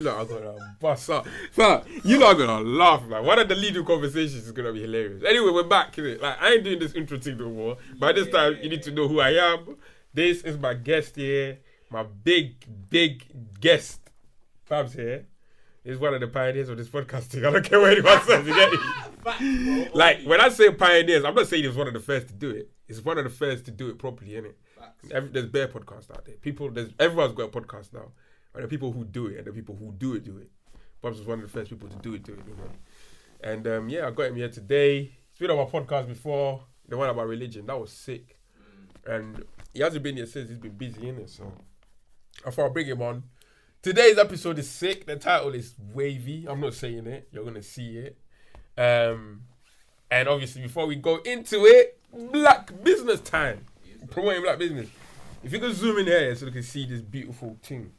lot are gonna bust up. Fam, you lot are gonna laugh, man. One of the leading conversations is gonna be hilarious. Anyway, we're back, innit? Like, I ain't doing this intro thing no more. By this time, you need to know who I am. This is my guest here. My big guest. Fab's here. He's one of the pioneers of this podcasting. I don't care what anyone says, you get it? Like, when I say pioneers, I'm not saying he was one of the first to do it. He's one of the first to do it properly, innit? There's bare podcasts out there. Everyone's got a podcast now. And the people who do it and the people who do it. Bob's was one of the first people to do it, you know. And I got him here today. He's been on my podcast before, the one about religion. That was sick. And he hasn't been here since. He's been busy, innit? So I thought I'd bring him on. Today's episode is sick. The title is wavy. I'm not saying it. You're going to see it. And obviously, before we go into it, black business time. Promoting black business. If you can zoom in here so you can see this beautiful thing.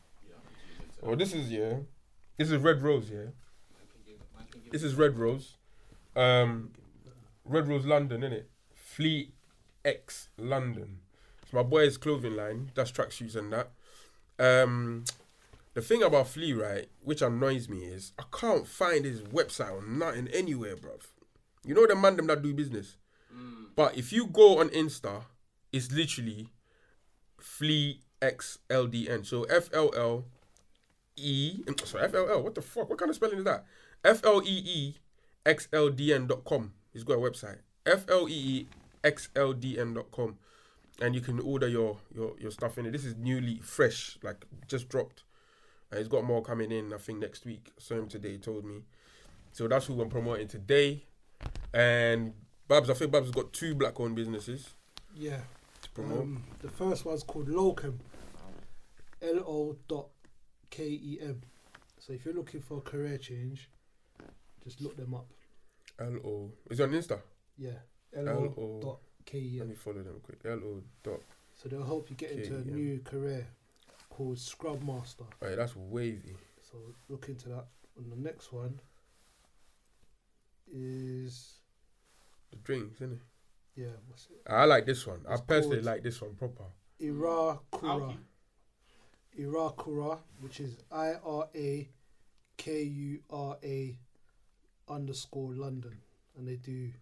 Oh, this is Red Rose, yeah. This is Red Rose. Red Rose London, innit? Fleet X London. It's my boy's clothing line. That's tracksuits and that. The thing about Flea, right, which annoys me is I can't find his website or nothing anywhere, bruv. You know the man them that do business? But if you go on Insta, it's literally Flea X LDN. So FLL, what the fuck? What kind of spelling is that? FLEEXLDN.com. He's got a website. FLEEXLDN.com. And you can order your stuff in it. This is newly fresh, like just dropped. And he's got more coming in, I think, next week. I saw him today, he told me. So that's who I'm promoting today. And Babs, I think Babs has got 2 black-owned businesses. Yeah. To promote. The first one's called Locum. LO.KEM. So if you're looking for a career change, just look them up. LO. Is it on Insta? Yeah. LO.KEM. Let me follow them quick. LO. So they'll help you get into a new career called Scrub Master. Right, that's wavy. So look into that. And the next one is the drinks, isn't it? Yeah, what's it? I like this one. I personally like this one proper. Irakura, which is IRAKURA_London, and they do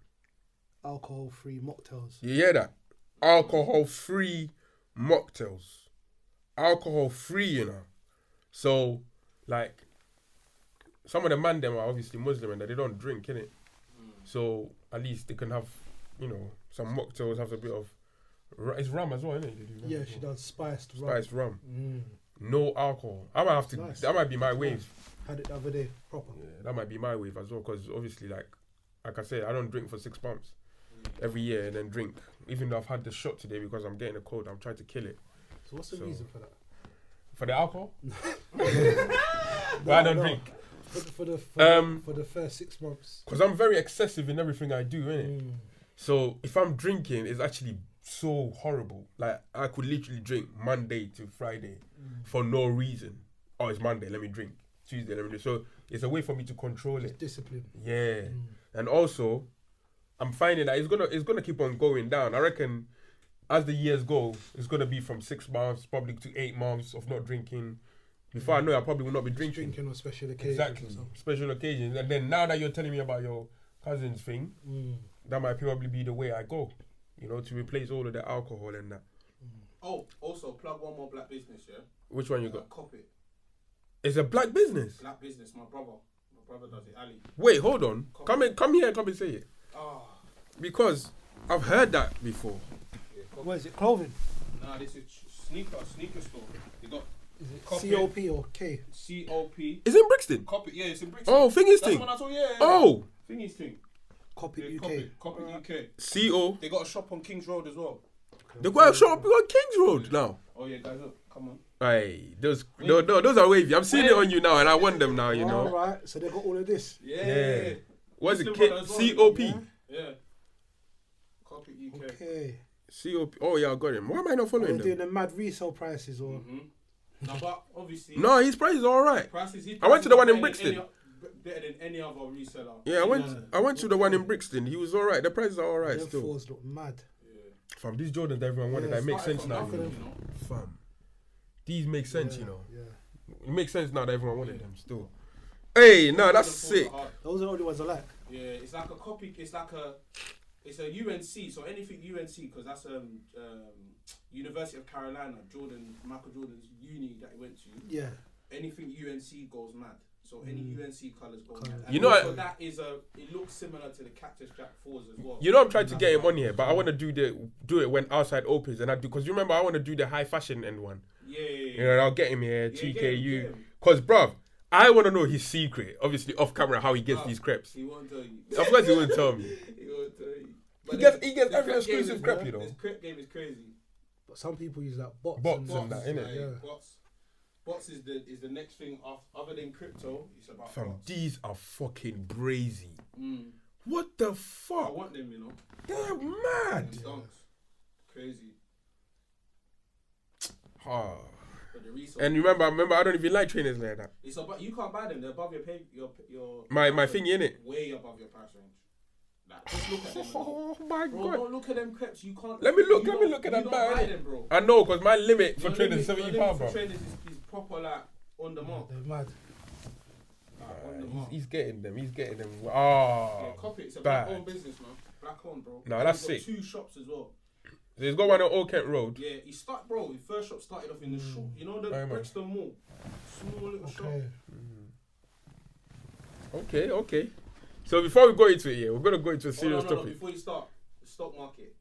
alcohol-free mocktails. You hear that? Alcohol-free mocktails. Alcohol-free, you know. So, like, some of the man them are obviously Muslim and they don't drink, innit? So, at least they can have, you know, some mocktails, have a bit of... It's rum as well, innit? Yeah, she does spiced rum. No alcohol. I might have to... Nice. That might be my wave. Had it the other day, proper. Yeah, that might be my wave as well, because obviously, like I said, I don't drink for 6 months every year and then drink. Even though I've had the shot today because I'm getting a cold, I'm trying to kill it. So what's the reason for that? For the alcohol? But I don't drink. For the first 6 months. Because I'm very excessive in everything I do, innit? So if I'm drinking, it's actually so horrible. Like, I could literally drink Monday to Friday for no reason. Oh, it's Monday, let me drink. Tuesday, let me drink. So it's a way for me to control it. Discipline. Yeah. And also, I'm finding that it's gonna keep on going down. I reckon as the years go, it's gonna be from 6 months, probably to 8 months of not drinking. Before I know it, I probably will not be drinking. Drinking on special occasions. Exactly. Special occasions. And then now that you're telling me about your cousin's thing, that might probably be the way I go. You know, to replace all of the alcohol and that. Oh, also plug one more black business, yeah? Which one you got? Cop it. It's a black business? Black business, my brother does it, Ali. Wait, hold on. Come here and come and say it. Because I've heard that before. Yeah, what is it, clothing? Nah, this is sneaker store. They got... Is it COP or K? COP. Is it in Brixton? Cop it, yeah, it's in Brixton. Oh, Thingy's thing. thing. That's what I told you, yeah. Oh. Thingy's thing. Cop it, yeah, UK. Cop it, UK. CO. They got a shop on King's Road as well. They got a shop on King's Road now. Oh yeah, guys, look, come on. Aye, those are wavy. I'm seeing it on you now, and I want them now. You know. All right, so they got all of this. Yeah. What's it? COP. Yeah. Cop it, UK. Okay. COP. Oh yeah, I got him. Why am I not following them? Doing the mad resale prices or? No, but obviously. No, his prices are alright. I went to the one in Brixton. Better than any other reseller. Yeah, I went to the one in Brixton. He was alright. The prices are alright still. The fours look mad. Fam, these Jordans that everyone wanted, that make sense now. You know? Fam, these make sense, you know. Yeah. It makes sense now that everyone wanted them still. Hey, no, that's sick. Those are the only ones I like. Yeah, it's like a copy. It's a UNC. So anything UNC, because that's University of Carolina. Michael Jordan's uni that he went to. Yeah. Anything UNC goes mad. So any UNC colours go mad. You know, that is it looks similar to the Cactus Jack 4s as well. You know, I'm trying to get him on here, but I want to do it when outside opens, and I do, because you remember I want to do the high fashion end one. Yeah. You know, I'll get him here, TKU, because bruv, I want to know his secret. Obviously, off camera, how he gets these crepes. He won't tell you. Of course, he won't tell me. He won't tell you. He gets every exclusive crepe, you know. His crepe game is crazy. But some people use like bots. And that, innit? Yeah. Bots is the next thing other than crypto. It's about Fam, bots. these are fucking brazy. Mm. What the I fuck? want them, you know. They're mad. Dunks. Crazy. Oh. But the resale. And remember, I don't even like trainers like that. It's about, you can't buy them. They're above your pay. Your My thingy, innit? Way above your price range. Like, just look at them. Oh my Bro, god. don't look at them crepes. You can't. Let me look at that bag. Them, bro. I know, because my limit for Your trainers is limit- £70, your limit bro. for trainers is proper like on the mark. They're mad. On the mark. He's getting them. Yeah, Oh. copy it. It's a bad. black-owned business, man. Black-owned, bro. Nah, that's He's got sick. 2 shops as well. So he's got one on Old Kent Road. Yeah, his first shop started off in the shop. You know the Aye, man. Brixton Mall? Small little shop. Okay. Okay. So before we go into it, we're gonna go into a serious No, topic. before you start, the stock market.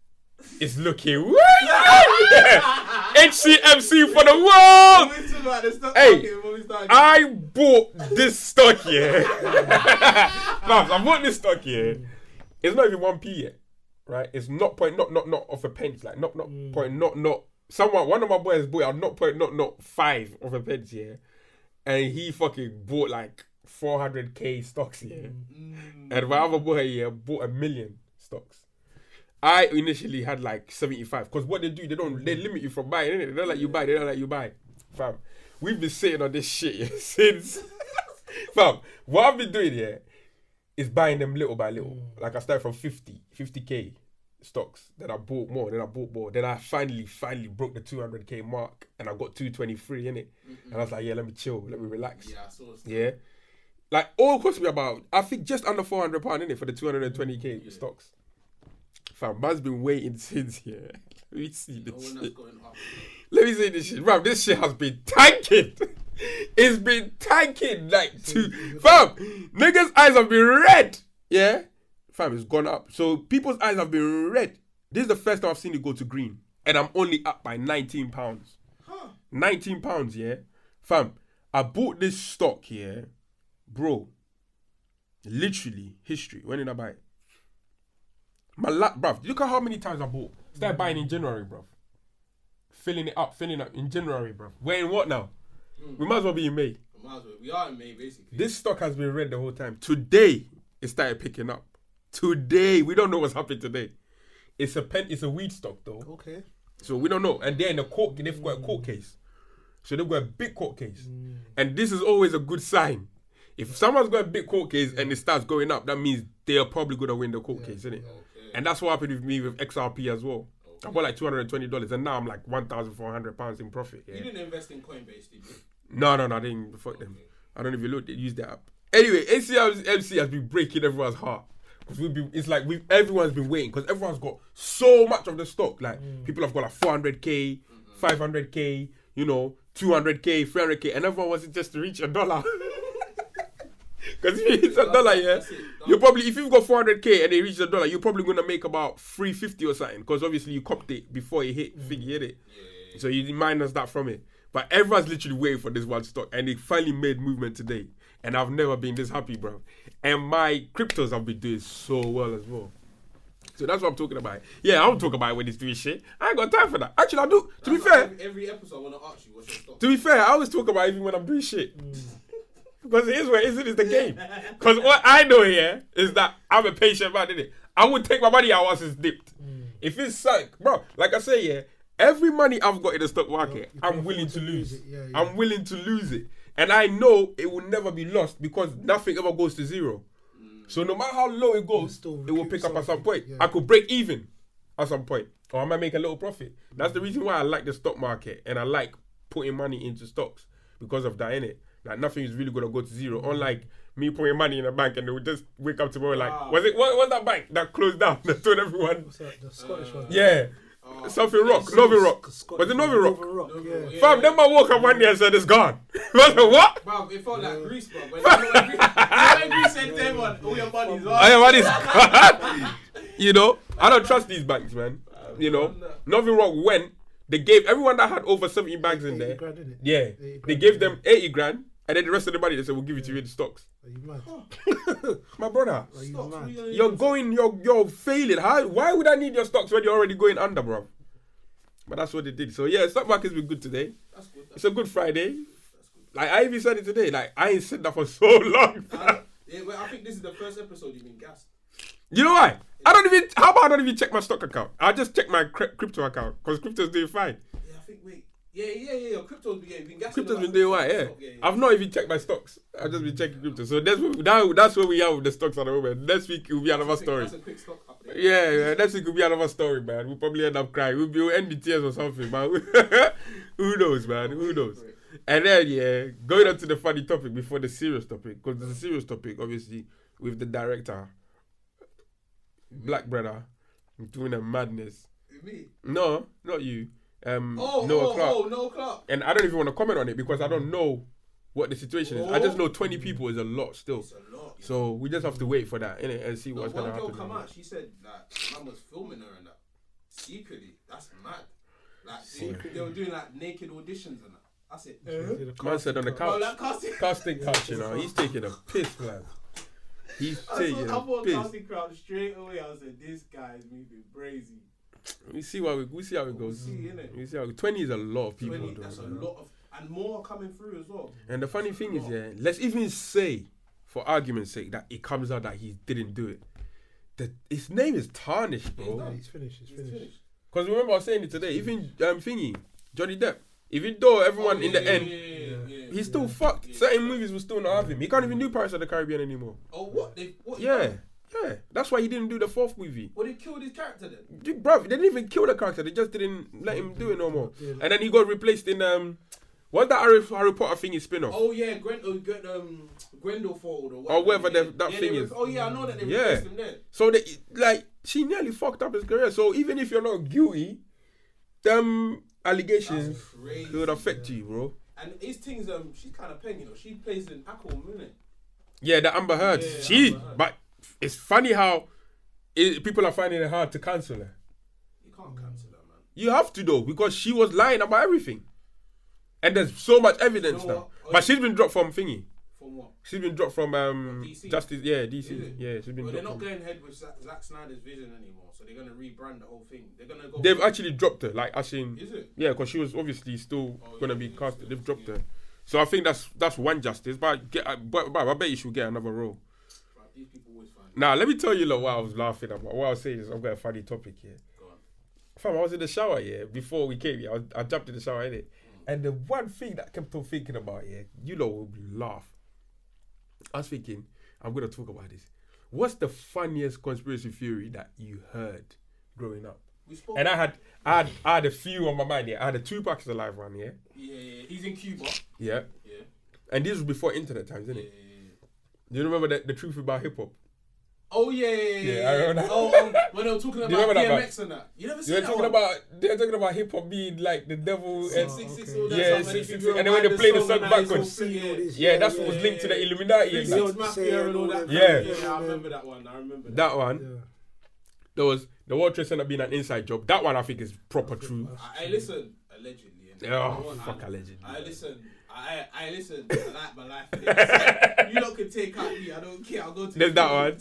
It's looking woo! HCMC for the world. When we talk about the stock Hey, market before we start. I bought this stock here. Fam, I bought this stock here. It's not even 1p yet, right? It's not off a pence, like not someone, one of my boys bought it at not 5 of a pence here, and he fucking bought like 400k stocks here, and my other boy here bought 1 million stocks. I initially had like 75, because what they do, they limit you from buying, innit? They don't let you buy, fam. We've been sitting on this shit since, fam. What I've been doing here is buying them little by little. Like I started from 50k stocks, then I bought more, then I finally broke the 200k mark, and I got 223 in it, and I was like, yeah, let me chill, let me relax. Yeah, I saw stuff. Yeah, like all cost me about, I think just under £400 in it for the 220k stocks. Fam, man's been waiting since here. Let me see this shit. Let me see this shit. Bro, this shit has been tanking. It's been tanking like fam, niggas' eyes have been red. Yeah? Fam, it's gone up. So people's eyes have been red. This is the first time I've seen it go to green. And I'm only up by £19. Huh. £19, yeah? Fam, I bought this stock here. Bro, literally, history. When did I buy it? Bruv, look at how many times I bought. Started buying in January, bruv. Filling up in January, bruv. We're in what now? We might as well be in May. We are in May, basically. This stock has been red the whole time. Today, it started picking up. Today, we don't know what's happening today. It's a weed stock though. Okay. So we don't know. And they're in a court, they've got a court case. So they've got a big court case. And this is always a good sign. If someone's got a big court case and it starts going up, that means they are probably going to win the court case, isn't it? Okay. And that's what happened with me with XRP as well. I bought like $220 and now I'm like £1,400 in profit. Yeah? You didn't invest in Coinbase, did you? No, I didn't. Fuck them. I don't even look. They use the app. Anyway, HCMC has been breaking everyone's heart. Because everyone's been waiting because everyone's got so much of the stock. Like people have got like 400k, 500k, 200k, 300k, and everyone wants it just to reach $1. Because if it's $1, yeah, you're probably, if you've got 400k and it reaches $1, you're probably gonna make about 350 or something. Because obviously you copped it before it hit, you hit it. Yeah. So you minus that from it. But everyone's literally waiting for this one stock, and it finally made movement today. And I've never been this happy, bro. And my cryptos have been doing so well as well. So that's what I'm talking about. Yeah, I don't talk about it when it's doing shit. I ain't got time for that. Actually, I do. To be fair, every episode I want to ask you what's your stock. to be fair, I always talk about it even when I'm doing shit. Because it is what it is the game. Because what I know here is that I'm a patient man, innit? I would take my money out once it's dipped. If it's sunk, bro, like I say, yeah, every money I've got in the stock market, I'm willing to lose. I'm willing to lose it. And I know it will never be lost because nothing ever goes to zero. So no matter how low it goes, it will pick up at some point. I could break even at some point, or I might make a little profit. That's the reason why I like the stock market and I like putting money into stocks. because of that, innit? Like nothing is really gonna go to zero. Unlike me putting money in a bank and they would just wake up tomorrow like, what was that bank that closed down? That told everyone. What's that? The Scottish one. Yeah. Something rock, Novi Rock. Was it Novi Rock? Rock, yeah. Fam, them man woke up one day and said it's gone. I was like, what? Bro, it felt like Greece, bro. When Greece said to everyone, all your money's gone. All your money's gone. You know, I don't trust these banks, man. You know, Novi Rock went. They gave everyone that had over 70 bags in there. Grand, innit? Yeah, 80 grand, they gave them 80 grand, and then the rest of the money they said we'll give it to you in stocks. Are you mad? My brother, Are you mad? you're failing. Why would I need your stocks when you're already going under, bro? But that's what they did. So yeah, stock market's been good today. That's good. It's a good Friday. Like I even said it today. Like I ain't said that for so long. I think this is the first episode you've been gassed. You know why? How about I don't even check my stock account? I just check my crypto account because crypto's doing fine. Yeah, I think Yeah. Crypto's been gassing. Crypto's been doing well, yeah. I've not even checked my stocks. I've just been checking crypto. So that's where we are with the stocks at the moment. Next week it will be another story. That's a quick stock update. Yeah, next week will be another story, man. We'll probably end up crying. We'll end the tears or something, man. Who knows, man? Who knows? And then, going on to the funny topic before the serious topic, because there's a serious topic, obviously, with the director, Black brother, doing a madness. Me? No, not you. Noah Clark. And I don't even want to comment on it because I don't know what the situation is. I just know 20 people is a lot still. It's a lot. So we just have to wait for that, innit, and see what's going to happen. One girl come out, she said that man was filming her and that. Secretly. That's mad. Like, they were doing like naked auditions and that. That's it. Man said on the couch. Casting couch, you know. He's taking a piss, man. He's taking a piss. Casting crowd straight away. I said, this guy is moving crazy. We see how it goes. We see how 20 is a lot of people. 20, that's a lot of, and more are coming through as well. And the funny thing is, let's even say, for argument's sake, that it comes out that he didn't do it. His name is tarnished, bro. Yeah, he's finished. Because remember I was saying it today, even Johnny Depp, even though everyone in the end, he's still fucked. Certain movies will still not have him. He can't even do Pirates of the Caribbean anymore. Oh, what? Yeah. That's why he didn't do the fourth movie. Well, they killed his character then? Bruv, they didn't even kill the character. They just didn't let him do it no more. Yeah. And then he got replaced in, what's that Harry Potter thing, his spin-off? Oh, yeah, Grendelfold or whatever that thing is. Oh, yeah, I know that they replaced him there. So, she nearly fucked up his career. So, even if you're not guilty, them allegations could affect you, bro. And his things, she's kind of paying, you know. She plays in Aquaman, isn't it? Yeah, the Amber Heard. But it's funny how people are finding it hard to cancel her. You can't cancel her, man. You have to, though, because she was lying about everything. And there's so much evidence now. But she's been dropped from thingy. From what? She's been dropped from DC? Justice. Yeah, DC. Yeah, she's been dropped. They're not going ahead with Zack Snyder's vision anymore, so they're going to rebrand the whole thing. They're going to go. They've actually dropped her, like as in. Is it? Yeah, because she was obviously still going to be casted. They've dropped her. So I think that's one justice. But I bet you should get another role. Right, these people always find. Now let me tell you what I was laughing about. What I was saying is I've got a funny topic here. Go on. Fam, I was in the shower before we came here. I jumped in the shower innit? And the one thing that I kept on thinking about you know, will laugh. I was thinking, I'm gonna talk about this. What's the funniest conspiracy theory that you heard growing up? And I had a few on my mind. I had a Tupac is alive one. Yeah. He's in Cuba. Yeah. And this was before internet times, isn't it? Do you remember the truth about hip hop? Oh yeah. I remember that. Oh, when they were talking about DMX and that. You never seen that? They're talking about hip hop being like the devil. 666 all that. Yeah, 666. And then when they play the song backwards. Yeah, that's what was linked to the Illuminati. And that. Yeah, I remember that one. That one. There was the World Trade Center being an inside job. That one I think is proper true. I listen, allegedly. Fuck allegedly. I listen. I listen. I like my life. You lot can take out me. I don't care. I'll go to. There's that one.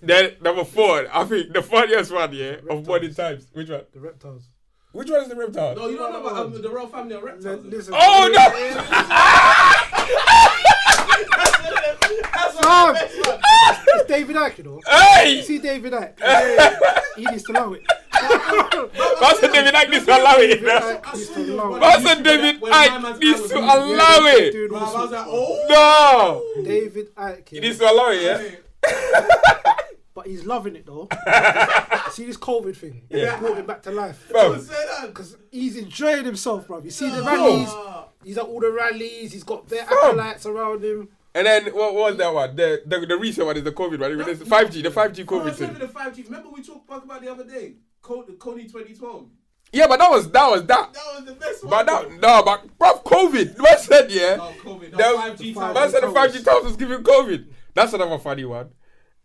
Then number 4, I think the funniest one, of modern times. Which one? The reptiles. Which one is the reptile? No, you don't know about the royal family of reptiles. Oh no! That's the best one. It's David Icke, you know. Hey! You see David Icke? He needs to allow it. Master David Icke needs to allow it. Master David Icke needs to allow it. I was like, oh. No! David Icke. He needs to allow it, yeah? but he's loving it though. See this COVID thing? Yeah. It brought him back to life. Bro. Because he's enjoying himself, bro. You see the rallies. He's at all the rallies. He's got bare acolytes around him. And then what was that one? The recent one is the COVID one. It's 5G, the 5G COVID thing. The 5G. Remember we talked about the other day, Coney 2012. Yeah, but that was that. That was the best one. But COVID. Man said COVID. The 5G. Man said the 5G towers was giving COVID. That's another funny one.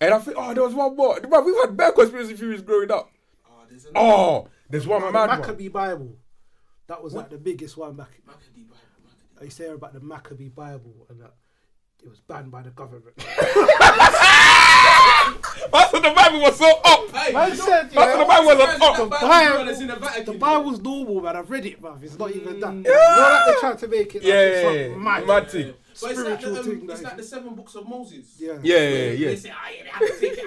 And I think, there was one more. Bro, we've had bad conspiracy theories growing up. There's one mad one. Maccabee Bible. That was like the biggest one. Maccabee Bible. I used to hear about the Maccabee Bible and that it was banned by the government. That's what the Bible was so up. Man said, That's what the Bible was up. The Bible's normal, man. I've read it, bruv. It's not even that. Not like they're trying to make it like mad thing. But it's like the 7 books of Moses. Yeah. They say, they have to take it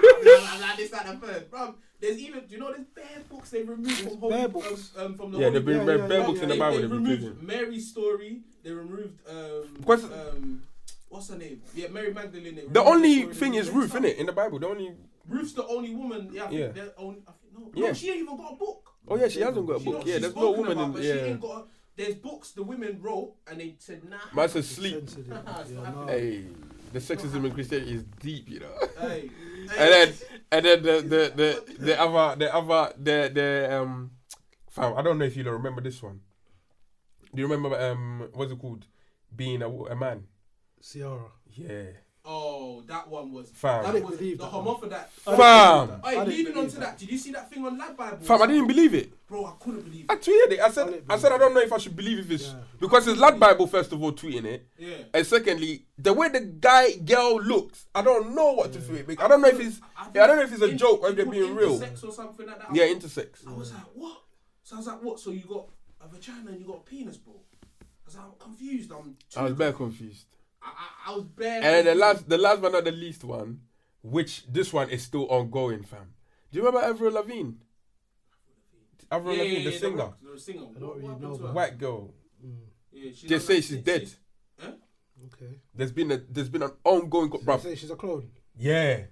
out, this, that, and third. Bro, there's even, there's bare books they removed from bare books. From the there've been bare books in the Bible. They removed Mary's story. They removed what's her name? Yeah, Mary Magdalene. The only thing is Ruth, innit? In the Bible, Ruth's the only woman. Yeah, I think they're only. No, she ain't even got a book. Oh yeah, she hasn't got a book. Yeah, there's no woman in. She ain't got. There's books the women wrote, and they said nah. Man said sleep. Hey, the sexism in Christianity is deep, Hey. And then the other fam, I don't know if you remember this one. Do you remember what's it called? Being a man. Ciara. Yeah. Oh, that one was. Fam. That was the homo for that. Fam. Hey, leading on to that, did you see that thing on Lab Bible? Fam, I didn't believe it. Bro, I couldn't believe it. I tweeted it. I said I don't know if I should believe if it's because it's Lad Bible first of all tweeting it. Yeah. And secondly, the way the girl looks, I don't know what to feel. I don't know if it's a joke or if they're being real. Intersex or something like that. Yeah, intersex. I was like, what? So I was like, what? So you got a vagina and you got a penis, bro? I was like, I'm confused. I was very confused. I was bare. And then the last but not the least one, which this one is still ongoing, fam. Do you remember Avril Lavigne? Avril Lavigne, the singer. The singer. I don't really know about white girl. Yeah, They say she's dead. Huh? Okay. There's been an ongoing. They say she's a clone. Yeah.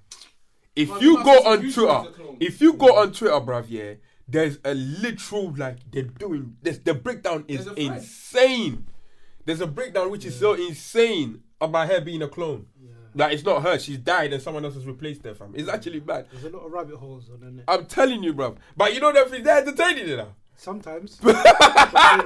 If you go on Twitter, bruv, yeah, there's a literal they're doing this. The breakdown is insane. There's a breakdown which is so insane about her being a clone. Yeah. Like it's not her, she's died and someone else has replaced her, fam. It's actually bad. There's a lot of rabbit holes on the net. I'm telling you, bruv. But you know they're entertaining it now. Sometimes.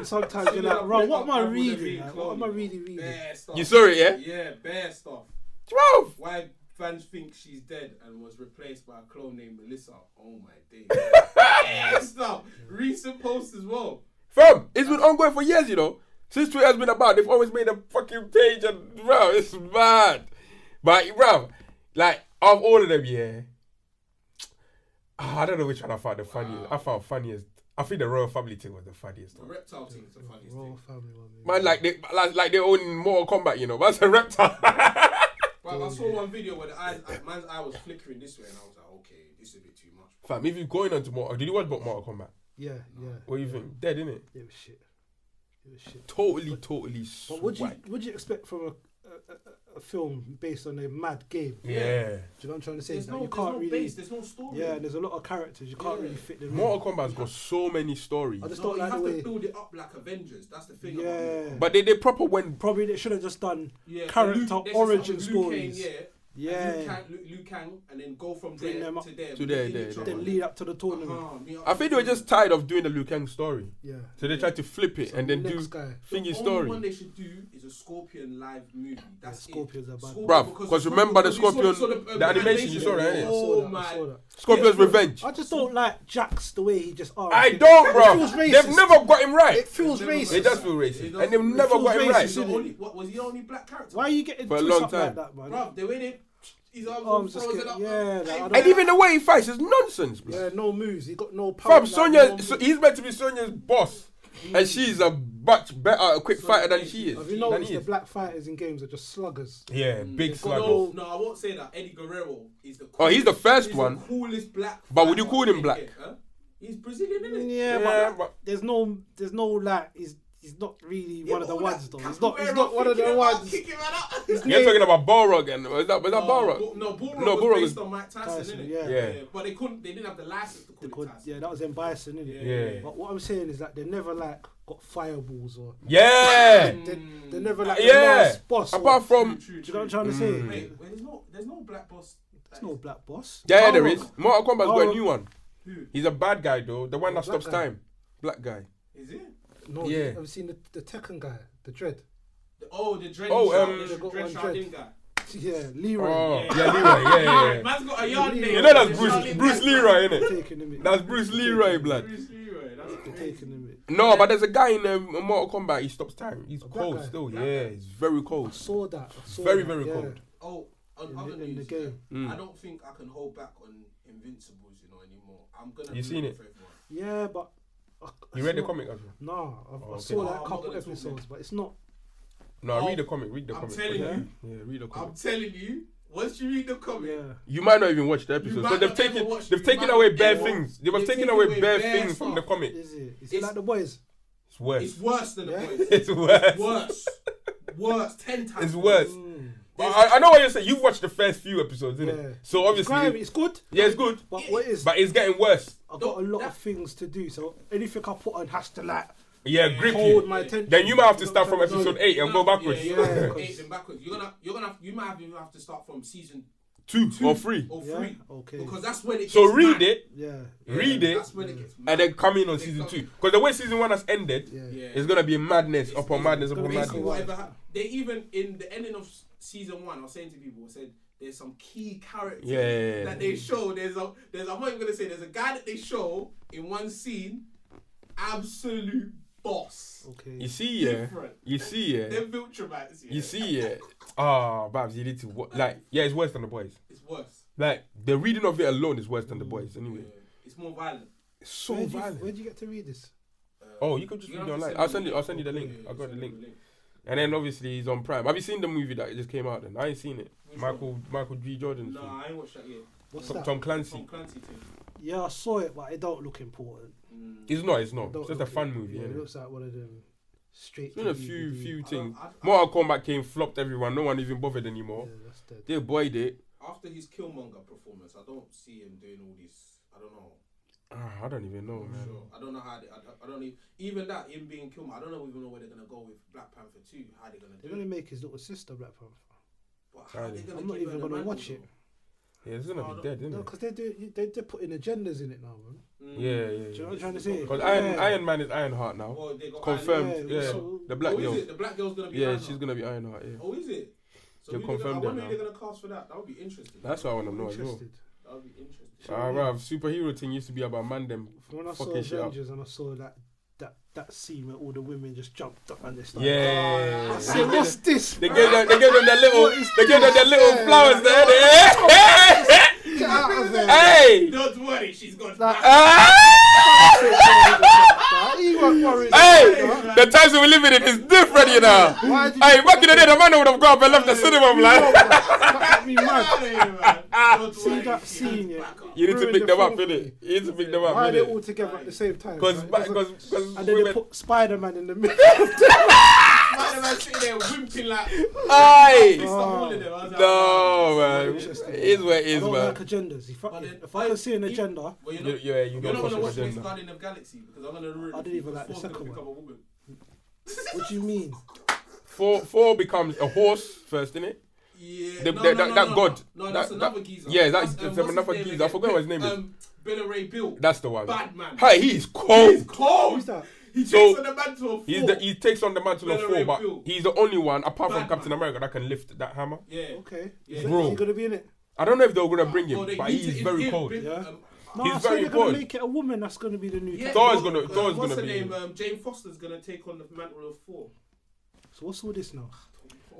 Sometimes you're like, bro, what am I reading? What am I really reading? You saw it, yeah? Yeah, bare stuff. 12. Why fans think she's dead and was replaced by a clone named Melissa. Oh my days. Bare stuff. Recent posts as well. Fam, it's been ongoing for years, Since Twitter has been about, they've always made a fucking page and, bro, it's mad. But, bro, of all of them, yeah, I don't know which one I found the funniest. I found funniest. I think the royal family thing was the funniest. The reptile thing is the funniest royal thing. Family one. Man, they own Mortal Kombat, That's a reptile. Well, I saw one video where man's eye was flickering this way, and I was like, okay, this is a bit too much. Fam, if you're going on to Mortal, did you watch Mortal Kombat? Yeah. What do you think? Dead, innit? It was shit. Totally But would you expect from a film based on a mad game? Yeah. Do you know what I'm trying to say? There's no base, there's no story. Yeah, there's a lot of characters. You can't really fit them in. Mortal Kombat's got so many stories. I just don't like the way. You have to build it up like Avengers. That's the thing. Yeah. But they proper went. Probably they should have just done character origin stories. Yeah. Liu Kang, and then go from there to there. Then lead up to the tournament. I think they were just tired of doing the Liu Kang story. Yeah. So they tried to flip it and then do thingy story. The only one they should do is a Scorpion live movie. That's Scorpions are bad. Bruv, because remember the Scorpion, the animation you saw, right? Oh my. Scorpion's Revenge. I just don't like Jax the way he just. I don't, bro. They've never got him right. It feels racist. It does feel racist. And they've never got him right. Was he the only black character? Why are you getting for a long time like that, man? Bruv, the way they. His arms frozen up. And even the way he fights is nonsense, bro. Yeah, no moves. He got no power. From Sonya, he's meant to be Sonya's boss. And she's a much better, quick fighter than she is. Have you noticed the black fighters in games are just sluggers? Yeah, big sluggers. No, I won't say that. Eddie Guerrero is the coolest. Oh, he's the first one. The coolest black. But would you call him black? He's Brazilian, isn't he? Yeah, but there's no like he's he's not really Yeah, one of the but ones though. He's Capybara not one of the kicking him out, ones. kicking him out. You're talking about Balrog and was that Balrog? No, Balrog No, was Balrog based was- on Mike Tyson, innit? Yeah. But they didn't have the license to call it Tyson. Yeah, that was M. Bison, innit? Yeah. But what I'm saying is that they never like got fireballs or Yeah. they never like the Yeah. last boss. Apart from True. do you know what I'm trying to say? Wait, there's no black boss. There's no black boss. yeah, there Balrog. is. Mortal Kombat's got a Balrog. new one. Who? He's a bad guy though. The one that Black stops guy. time. Black guy. Is it? No, Yeah. I've seen the Tekken guy, the Dread. The Dread. they got Dread one Sharding guy. Yeah, Leroy. Oh, yeah, Leroy. Yeah. Man's got a yard name. You know that's Sharding Bruce guy. Leroy, innit? Taking him in. That's Bruce Leroy, blood. Bruce Leroy. That's They're crazy. taking him in. No, but there's a guy in Mortal Kombat. He stops time. He's A black cold guy? still. Black Yeah, guy? he's very I cold. saw that. Very, that, very yeah. cold. Oh, on In other the- in news, the game. Mm. I don't think I can hold back on Invincibles, anymore. I'm gonna. You seen it? for everyone. Yeah, but You read the comic, have you? No, I okay. saw that I'm not couple gonna talk episodes, but it's not. No, Oh, read the comic. Read the I'm comic. telling yeah? you. Yeah, read the I'm comic. telling you. Once you read the comic, Yeah. You might not even watch the episodes might because they've not ever taken watch- they've you taken might away not bare ever- things. They've they've taken taken away away bare bare things from stuff. the comic. Is it? Is It's- it like the boys? It's worse. it's worse than Yeah? the boys. It's worse. Worse. 10 times. It's worse. Mm. I know what you're saying. You've watched the first few episodes, innit? Yeah. So obviously, Grimy, it's good. yeah, it's good, But what is? but it's getting worse. I've got a lot that- of things to do, so anything I put on has to like Yeah, grip hold you. my attention. Then you might have to You know start what from I'm trying to episode say? 8 and go backwards. Yeah, you're gonna Yeah, have to 'cause- 8 and backwards. You might even have to start from season 2 or 3. or Yeah? 3. Okay. Because that's when it So gets read mad. it, Yeah. read it, That's when it gets mad. and then come in on They season come- 2. Because the way season 1 has ended, Yeah. Yeah. it's gonna be madness It's- upon it's madness gonna upon be Basically, madness. whatever they even in the ending of season 1, I was saying to people, I said there's some key characters Yeah. that they show. There's I'm not even gonna say there's a guy that they show in one scene, absolute boss. Okay. You see, yeah. Different. You see, yeah. They're Viltrumites, yeah. You see, yeah. Ah, Babs, you need to like. Yeah, it's worse than the boys. It's worse. Like the reading of it alone is worse than the boys. Anyway, Yeah. It's more violent. it's so Where'd violent. you get to read this? Oh, you can just You read don't it have to online. send I'll send you the link. Yeah, I got the send link. me And then obviously he's on Prime. Have you seen the movie that just came out? Then I ain't seen it. Which Michael G. Jordan's No, film. I ain't watched that yet. What's Tom, that? Tom Clancy. Tom Clancy thing. Yeah, I saw it, but it don't look important. It's not. It's It not. don't It's just a look fun it. movie. Yeah, it innit? looks like one of them straight. There's been a to few DVD. things. I- Mortal Kombat came, flopped everyone. No one even bothered anymore. Yeah, that's dead. They boyed it. After his Killmonger performance, I don't see him doing all this. I don't know. I don't even know, man. Sure. I don't know how. I don't even that him being Killmonger. I don't even know where they're gonna go with Black Panther 2. How they're gonna do They're gonna it. make his little sister Black Panther. But how they gonna I'm not give even her the gonna mantle, watch it. Yeah, it's gonna be dead, isn't No, it? because they're putting agendas in it now, man. though? Yeah, yeah. Do you know what I'm yeah. trying to say? Because Yeah. Iron Man is Ironheart now. Well, they got Confirmed. Yeah, Yeah, so- the black Oh, girl. is it? The black girl's gonna be. Yeah, Ironheart? she's gonna be Ironheart. Yeah. Oh, is it? So They've who they gonna- confirmed I that wonder who now. they're gonna cast for that. That would be interesting. That's what I want to know as well. Interested. That would be interesting. Bruv, superhero thing used to be about man them. When I saw Fucking shit up. Avengers and I saw that scene where all the women just jumped up and they started. Yeah. I said, what's this? They gave them their little, What is they gave them their little this? flowers there. They- Get out of there. Hey! Don't worry, she's got. That- Ah! You weren't worried. Hey! about that. The times we live in it is different, you know. Why did Hey, you- back in the day, the man would have gone up and left the cinema, You man. know that got me Get mad. out of here, man. Don't See worry, that she's scene, yeah? back up. You need to Ruined pick the them up, film innit? You need to pick them Why up, are they all innit? together at the same time? Because Right? And then they women. put Spider-Man in the middle. Man, sitting there whimping like. Aye! It's all of them. I was like, No, man. Interesting. It is where it I is, don't man. like agendas. If I can see an agenda, Well, you're You- not, Yeah, you you're don't not gonna fuck watch with next them. Guardian of Galaxy because I'm gonna ruin I it didn't even because like the Thor's gonna second become a woman. what do you mean? Four becomes a horse first, innit? Yeah, The- no, that- no, no, that no, god. No, that's That- another that- geezer. yeah, that's what's another his name geezer. I again? forgot what his name is. Bella Ray Bill. That's the one. Bad man. Hey, he's cold. He's cold. Who's that? He So, takes on the mantle of He four. takes on the mantle of Bella 4, Ray but Bill. he's the only one, apart from Bad Captain man. America, that can lift that hammer. Yeah. Okay. Yeah. Is Bro. he gonna be in it? I don't know if they were gonna bring him, Well, they but need he's to- very if- cold. if- Yeah. um, No, He's I very said they're gonna important. make it a woman. That's gonna be the new. yeah, Thor is but, gonna- Thor is what's gonna her be- name? Jane Foster's gonna take on the mantle of 4. So what's all this now?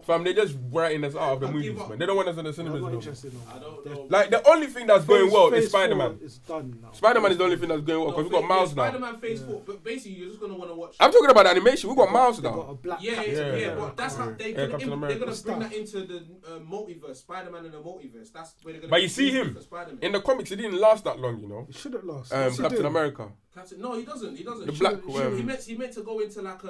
Fam, they just writing us out of the I'll movies, give up. man. They don't want us in the I'm cinemas not no more. interested in I don't that. know. Like, the only thing that's going well is Spider-Man. It's done now. Spider-Man is the only thing that's going well, because we've got Miles now. Spider-Man Phase 4, but basically you're just gonna want to watch. I'm talking about the animation, we've got Miles They got now. a black. Yeah, Captain yeah, America. but that's how they're Yeah, gonna, Captain they're America. gonna bring Stuff. that into the multiverse, Spider-Man in the multiverse. That's where they're gonna. But you see him, for Spider-Man. in the comics, it didn't last that long, you know. It shouldn't last. What's he Captain doing? America. No, he doesn't. He doesn't. The black, He meant to go into like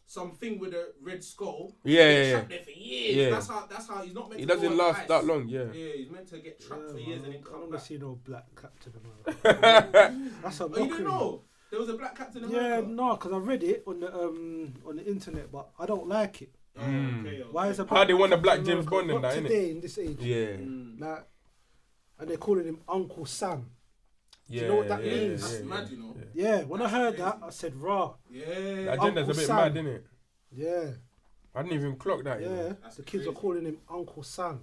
something with a red skull. Yeah, Get yeah, trapped there for years. Yeah. That's how he's not meant He to go doesn't on last ice. that long, yeah. Yeah, he's meant to get trapped for years and then I come don't back. see no black Captain America. That's a Oh, you mockery. didn't know? There was a black Captain Yeah, America? no, because I read it on the internet, but I don't like it. Oh, okay. Why is a How they want the black Captain James America? Bond in Not that, innit? today in this age. Yeah. Like, and they're calling him Uncle Sam. Yeah, you know what that yeah, means? That's yeah, mad, you know. Yeah, when I heard crazy. that, I said, "Rah." Yeah. The agenda's a Uncle bit Sam. mad, isn't it? Yeah, I didn't even clock that. yeah. You know? That's The kids are crazy. calling him Uncle Sam.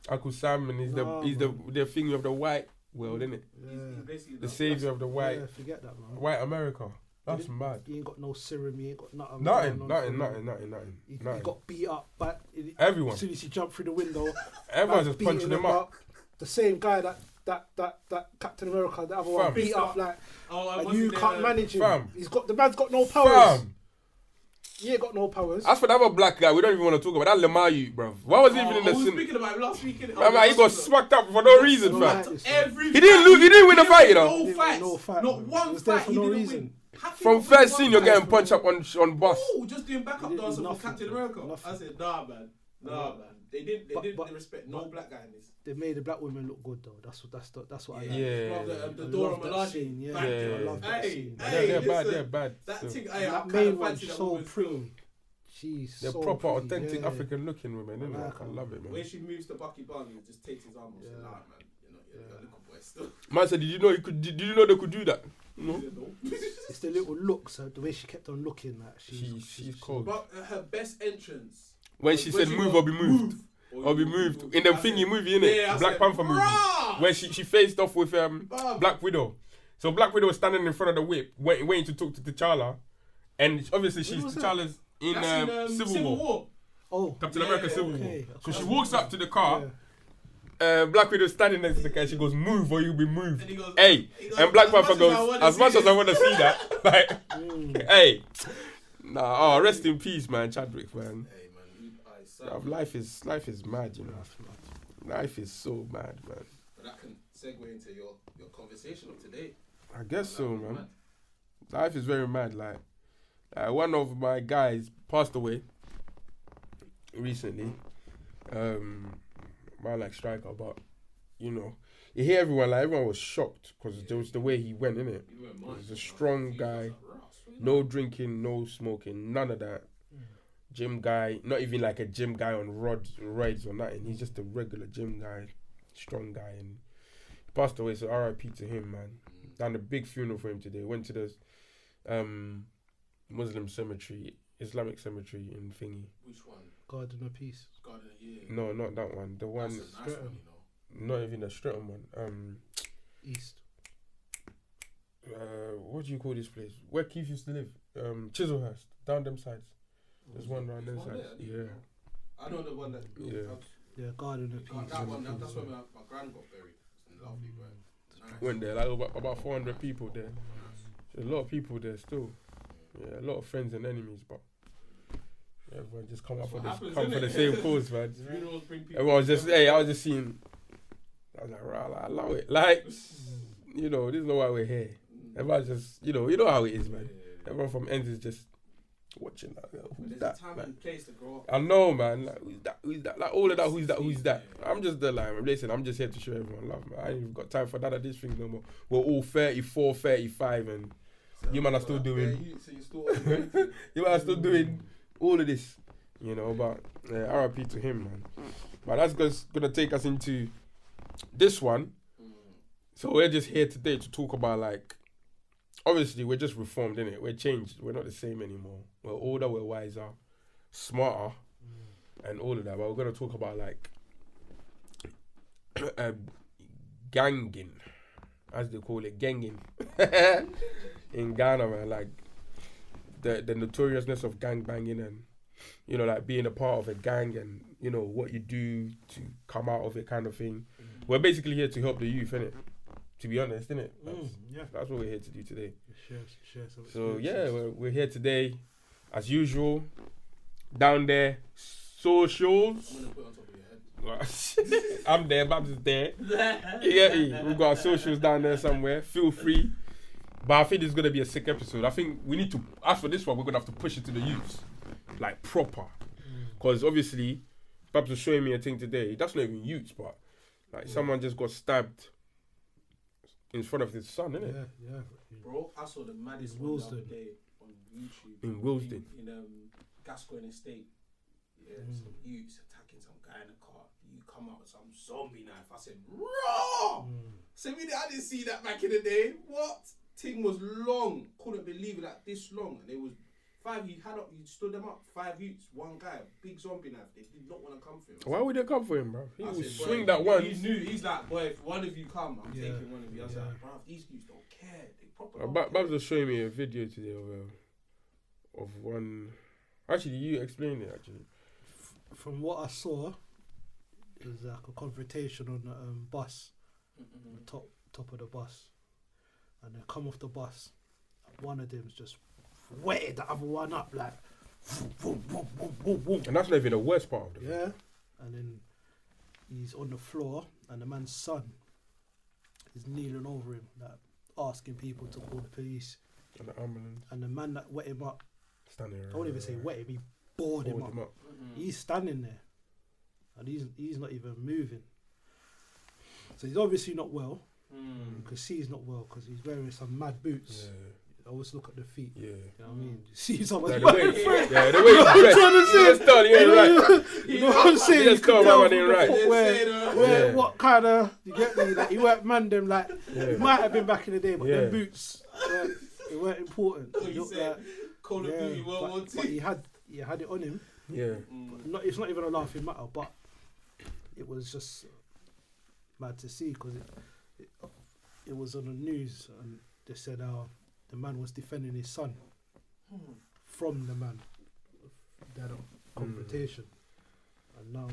Uncle Sam, and he's Nah, the thing of the white world, isn't it? Yeah, He's basically The savior of the white yeah, forget that, man. white America. That's mad. You ain't got no serum. You ain't got nothing. Nothing. going on for Nothing. you. He got beat up, but Everyone. as soon as he jumped through the window, Everyone's man's just punching beating him up. The same guy that Captain America, the other one, Fam. beat up like, Oh, and you can't manage him. Fam. The man's got no powers. Fam. He ain't got no powers. As for the other black guy, we don't even want to talk about that Lemayu, bro. Why was he even in the I was scene? speaking about him last week. Man, he got smacked up for no reason, Right. fam. Every He didn't lose. He didn't win the fight, you know. No fights. No fight, Not man. one He was there fight. for He no didn't reason. win. How can From you not first win scene, one you're fight? getting punched up on bus. Oh, just doing He backup didn't do dancer for nothing, Captain bro. America. Nothing. I said, nah, man. Nah, man. They didn't But- respect no black guy in this. They made the black women look good though. That's what I like. Yeah. Bro, the I Dora love that Milaje. scene, yeah. Back Yeah. to- I love that Hey, scene. hey, They're bad. listen, They're bad. That still. thing, And hey, I that kind main of one's fancy that so woman pretty. still. She's They're so proper, pretty, authentic yeah. African looking women, innit? like I love it, man. When she moves to Bucky Barnes, it just takes his arm off. Yeah. Nah, man. You're a little boy still. Man said, did you know you could? Did you know they could do that? No. It's the little looks, the way she kept on looking. Like She's cold. But her best entrance. When was she said, "Move go, or be moved," or be moved in the I thingy said, movie, innit? Yeah, I Black said, Panther movie, "Bruh!" where she faced off with Bruv. Black Widow. So Black Widow was standing in front of the whip, waiting to talk to T'Challa, and obviously she's was that? T'Challa's in That's in Civil War. Oh, Captain Yeah, America Civil okay. War. So she walks up to the car. yeah. Black Widow standing next to the car. She goes, "Move or you'll be moved." And he goes, Hey, and Black "As much Panther as I goes, wanna "As much see as I this." want to see that, like, hey, nah, rest in peace, man, Chadwick, man. Hey, man, Bruv, life is mad, you know. Life is so mad, man. But that can segue into your conversation of today. I guess so, Life is man. mad. Life is very mad. Like one of my guys passed away recently. Man, like striker, but you know, you hear everyone was shocked because it was the way he went, innit? You were He mad, was a man. strong He guy. was like, "Ross, what you No drinking, no smoking, none of that. Gym guy, not even like a gym guy on roids or nothing. He's just a regular gym guy, strong guy, and he passed away. So R.I.P. to him, man. Done a big funeral for him today. Went to the Muslim cemetery, Islamic cemetery in Thingy. Which one? Garden of Peace. Garden of Year. No, not that one. The one, That's a nice one, you know. not even the Streatham one. East. What do you call this place? Where Keith used to live? Chislehurst, down them sides. There's one round them There's one sides. there, I didn't Yeah. know. I know the one that. Yeah. Yeah, Garden of Peace. That one. That's where my grand got buried. It's lovely, bro. Nice. Went there, like about 400 people there. There's a lot of people there still. Yeah, a lot of friends and enemies, but everyone just come That's up for what happens, come for the innit? same cause, man. Funerals bring people Everyone was just, together. hey, I was just seeing. I was like, right, I love it. Like, you know, this is not why we're here. Everyone's just, you know how it is, man. Everyone from ends is just watching that. Who's There's that, a time man? and place to grow up. I know, man. Like, who's that? Who's that? Like all of that. Who's that? I'm just the line. Listen, I'm just here to show everyone love, man. I ain't even got time for none of these things no more. We're all 34, 35, and you man are still doing. So you're still on You man are still doing all of this, you know. But RIP to him, man. But that's gonna take us into this one. So we're just here today to talk about, like, obviously we're just reformed, innit? We're changed. We're not the same anymore. We're older. We're wiser, smarter. And all of that, but we're gonna talk about, like, ganging, as they call it, ganging in Ghana, man. Like the notoriousness of gang banging, and you know, like being a part of a gang, and you know what you do to come out of it, kind of thing. We're basically here to help the youth, innit? To be honest, innit? That's what we're here to do today. Share some So yeah, experiences. we're here today, as usual, down there, socials. I'm gonna put it on top of your head. I'm there, Babs is there. You get me? We've got our socials down there somewhere. Feel free. But I think this is going to be a sick episode. I think we need to, as for this one, we're going to have to push it to the youths. like proper. Because obviously, Babs was showing me a thing today. That's not even youths, but like someone just got stabbed in front of his son, innit? Yeah. Bro, I saw the maddest one the other day on YouTube. In Willesden. In Gascoigne Estate. Yeah, some youths attacking some guy in a car. You come out with some zombie knife. I said, raw! So I didn't see that back in the day. What? Thing was long. Couldn't believe it, like this long. And it was 5, he stood them up, 5 youths, one guy, big zombie knife. They did not want to come for him. Why would they come for him, bro? He would said, swing that one. He knew, he's like, boy, if one of you come, I'm taking one of you. I was like, bro, these youths don't care. They proper Babs was showing me a video today of one. Actually, you explained it, actually. From what I saw, it was like a confrontation on the bus, the top of the bus. And they come off the bus, one of them's just wetted the other one up like boom, boom, boom, boom, boom. And that's not even the worst part of it. Yeah. And then he's on the floor and the man's son is kneeling over him, like asking people to call the police. And the ambulance. And the man that wet him up, standing I won't even say wet him, he bored him up. He's standing there and he's not even moving. So he's obviously not well. You can see he's not well because he's wearing some mad boots. Yeah. I always look at the feet. Yeah. You know what I mean? You see someone. The way he's right. You know what I'm saying? Just tell my man ain't right. What kind of, you get me? Like, he weren't man them like, he might have been back in the day, but them boots, they weren't important. He looked like, Call of Duty World War II. But he had it on him. Yeah. But it's not even a laughing matter, but it was just mad to see because it was on the news and they said the man was defending his son from the man. They had a confrontation. And now,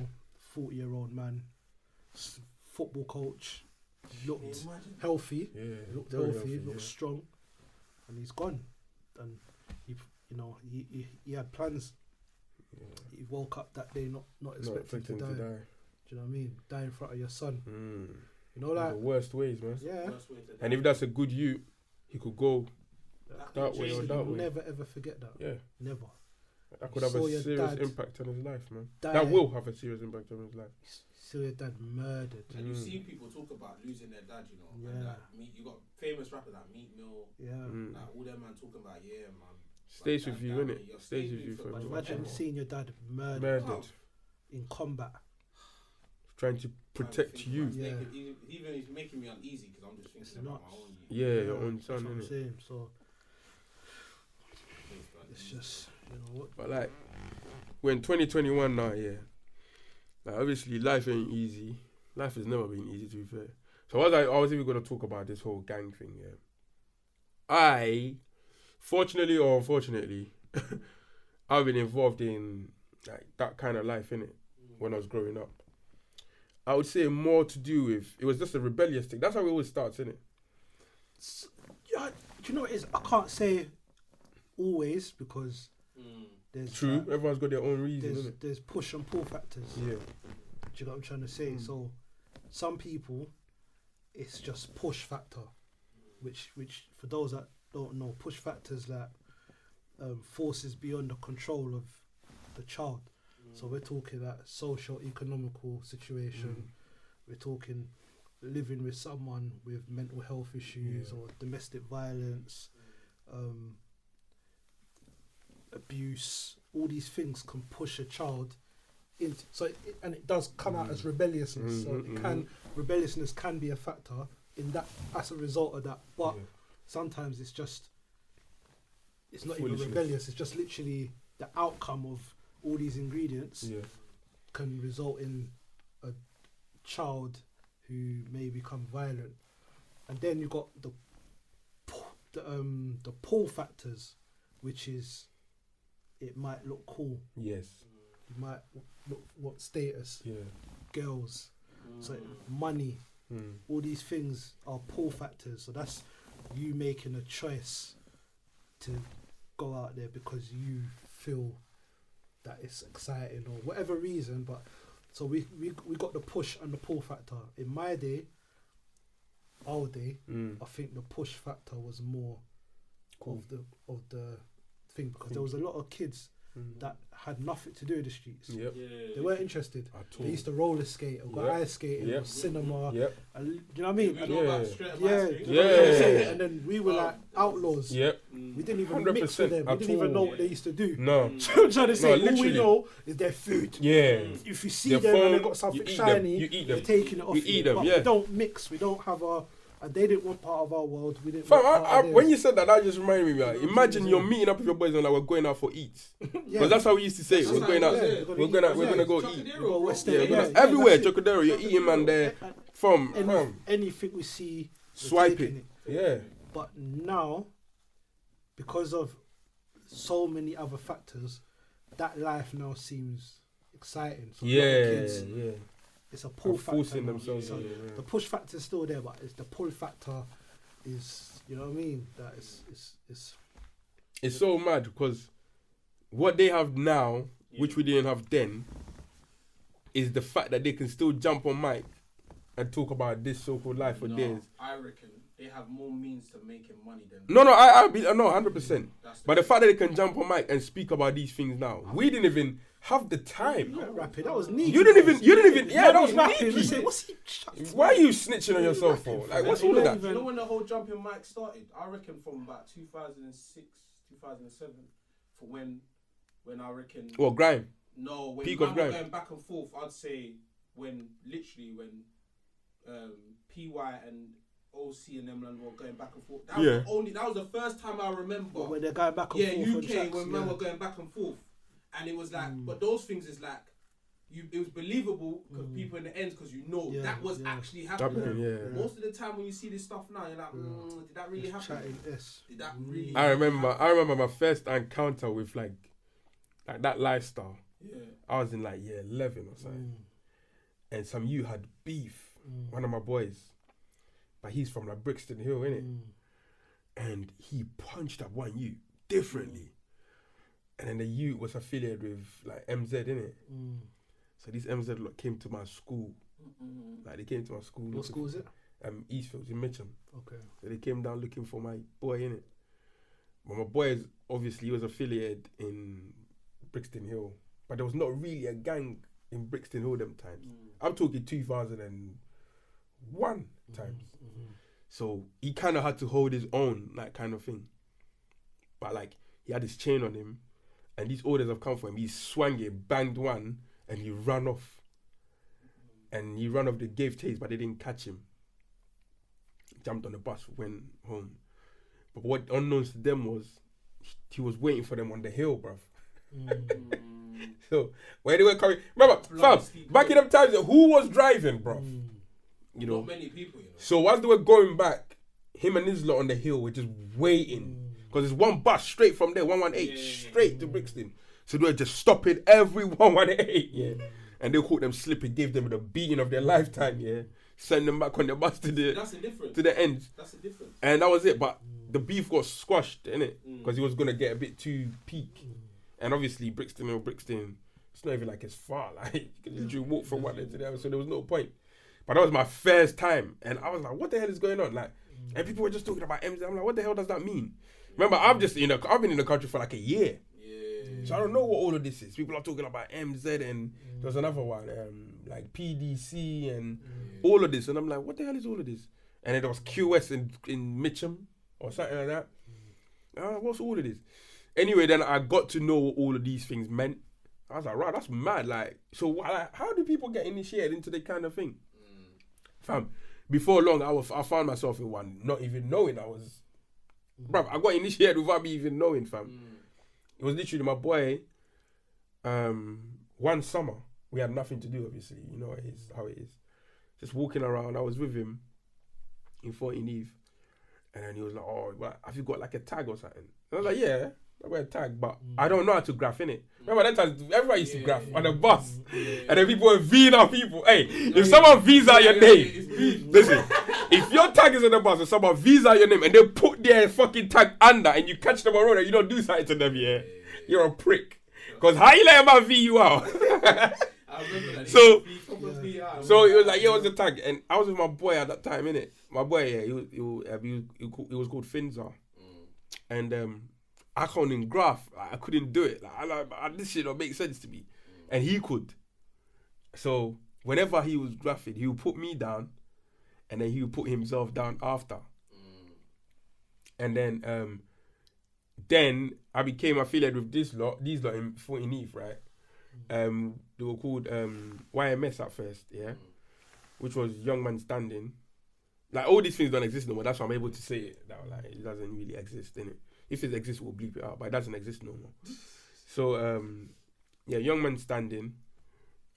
40-year-old man, football coach, looked healthy, looked strong, and he's gone. And he had plans. Yeah. He woke up that day not expecting to die. Do you know what I mean? Die in front of your son. You know that? The worst ways, man. Yeah. And if that's a good youth, he could go that way or that way. Never ever forget that. Yeah. Never. That could have a serious impact on his life, man. Died. That will have a serious impact on his life. So your dad murdered. And you see people talk about losing their dad, you know. Yeah. And like, you got famous rappers like Meat Mill. Yeah. Like all them man talking about, man. Stays with you, innit? Stays with you for imagine seeing your dad murdered in combat. Trying to protect you. Yeah. Even he's making me uneasy because I'm just thinking about my own. Your own son, innit? Saying. So it's just, you know what? But like, we're in 2021 now, like obviously life ain't easy. Life has never been easy, to be fair. So I was even gonna talk about this whole gang thing. I, fortunately or unfortunately, I've been involved in like that kind of life, innit? When I was growing up. I would say more to do with, it was just a rebellious thing. That's how it always starts, innit? Do you know what it is? I can't say always because there's... True, everyone's got their own reasons, innit? There's push and pull factors. Yeah. Do you know what I'm trying to say? So some people, it's just push factor, which for those that don't know, push factors like forces beyond the control of the child. So we're talking that socio-economical situation. We're talking living with someone with mental health issues or domestic violence, abuse. All these things can push a child into. And it does come out as rebelliousness. So rebelliousness can be a factor in that as a result of that. But sometimes it's not even rebellious. It's just literally the outcome of all these ingredients can result in a child who may become violent. And then you've got the pull factors, which is it might look cool. Yes. You might want status. Yeah. Girls. So money. All these things are pull factors. So that's you making a choice to go out there because you feel that it's exciting or whatever reason. But so we got the push and the pull factor. In my day, our day, I think the push factor was more of the thing because there was a lot of kids that had nothing to do with the streets. Yep. They weren't interested. At all. They used to roller skate or go Yep. ice skating Yep. or cinema. Yep. And, do you know what I mean? We And- know about Yeah. straight up yeah, ice do cream. you know what I'm Yeah. saying? And then we were like outlaws. Yep. We didn't even 100% mix with them. We at didn't even all. know what they used to do. No. Do you know what I'm trying to say? All we literally. know is their food. Yeah. If you see Their them and phone, they got something you eat them. shiny, You eat they're them. taking it off You eat them, But yeah. we don't mix. We don't have a. And they didn't want part of our world. We didn't. Fam, want part of when you theirs. said that just reminded me. Like, You know what imagine I'm you're saying? meeting up with your boys and like we're going out for eats. Because Yeah. that's how we used to say it. That's We're going how out. it is, yeah. We're gonna go eat. Chocodero, Go bro. West Yeah, End, we're yeah, gonna, yeah, everywhere, that's it. Chocodero, you're eating man there. From Anything we see, we're swipe taking it. Yeah. But now, because of so many other factors, that life now seems exciting. So a lot of Yeah. kids, Yeah. it's a pull Are factor. forcing now. themselves. So Yeah. the push factor is still there, but it's the pull factor is, you know what I mean? That is It's so mad because what they have now, which we didn't have then, is the fact that they can still jump on mic and talk about this so-called life for days. I reckon they have more means to making money than. No, 100%. That's But the fact that they can jump on mic and speak about these things now, we didn't even have the time. not rapping. That was neat. You didn't even. Yeah, that was rapping. sneaky. Say, what's he? Why are you snitching on yourself for? Like, what's all of that? You know when the whole jumping mic started? I reckon from about 2006, 2007, for when I reckon. Well, grime. No, when Peak man of were grime. going back and forth, I'd say when PY and OC and them were going back and forth. That was that was the first time I remember. When they're going back and forth. on UK tracks, when men were going back and forth, and it was like, but those things is like, it was believable because people in the ends because that was actually happening. Yeah. Most of the time when you see this stuff now, you're like, did that really happen? Chatting, yes. Did that really? I remember my first encounter with like that lifestyle. Yeah. I was in like year 11 or something, and some you had beef. One of my boys, but he's from like Brixton Hill, innit? And he punched up one you differently, and then the you was affiliated with like MZ, innit? So these MZ lot came to my school. Like they came to my school. What school is it? Eastfields in Mitcham. Okay. So they came down looking for my boy, innit? But my boy is obviously he was affiliated in Brixton Hill, but there was not really a gang in Brixton Hill them times. I'm talking 2001 times. So he kind of had to hold his own, like kind of thing. But like he had his chain on him, and these orders have come for him. He swung it, banged one, and he ran off. And he ran off. They gave chase, but they didn't catch him. Jumped on the bus, went home. But what unknowns to them was, he was waiting for them on the hill, bruv. So where they were coming, remember, fam, back in them times, who was driving, bruv? You know, Not many people, you know. so whilst they were going back, him and his lot on the hill were just waiting. Because there's one bus straight from there, 118, straight to Brixton. So they were just stopping every 118, yeah. And they caught them slipping, gave them the beating of their lifetime, yeah. Send them back on the bus to That's the difference. the end. That's the difference. And that was it. But the beef got squashed, innit? Because he was going to get a bit too peak. And obviously, Brixton, it's not even like it's far. Like, you can literally walk from one end to the other, so there was no point. But that was my first time. And I was like, what the hell is going on? Like, and people were just talking about MZ. I'm like, what the hell does that mean? Remember, I've been in the country for like a year. So I don't know what all of this is. People are talking about MZ and there's another one, like PDC and all of this. And I'm like, what the hell is all of this? And then there was QS in Mitcham or something like that. What's all of this? Anyway, then I got to know what all of these things meant. I was like, right, that's mad. Like, so like, how do people get initiated into that kind of thing? Fam, before long, I found myself in one, not even knowing I was... Bruv, I got initiated without me even knowing, fam. It was literally my boy, one summer, we had nothing to do, obviously. You know how it is. Just walking around, I was with him in 14 Eve. And then he was like, oh, well, have you got like a tag or something? And I was like, yeah, I got a tag, but I don't know how to graph, innit? Remember that time, everybody used to graph on the bus. And then people were V'ing out people. Hey, if someone V's out your name, listen, if your tag is on the bus and someone V's out your name and they put their fucking tag under and you catch them on road and you don't do something to them, yeah, you're a prick. Because how you let a man V you out? I remember that. So So it was like, yeah, what's the tag? And I was with my boy at that time, innit? My boy, yeah, he was called Finza. And I can't even graph. Like, I couldn't do it. This shit don't make sense to me. And he could. So whenever he was graphing, he would put me down, and then he would put himself down after. And then I became affiliated with these lot in 14 Eve, right? They were called YMS at first, yeah, which was Young Man Standing. Like, all these things don't exist no more. That's why I'm able to say it. That, like, it doesn't really exist, innit? If it exists, we'll bleep it out, but it doesn't exist no more. So, yeah, Young Man Standing,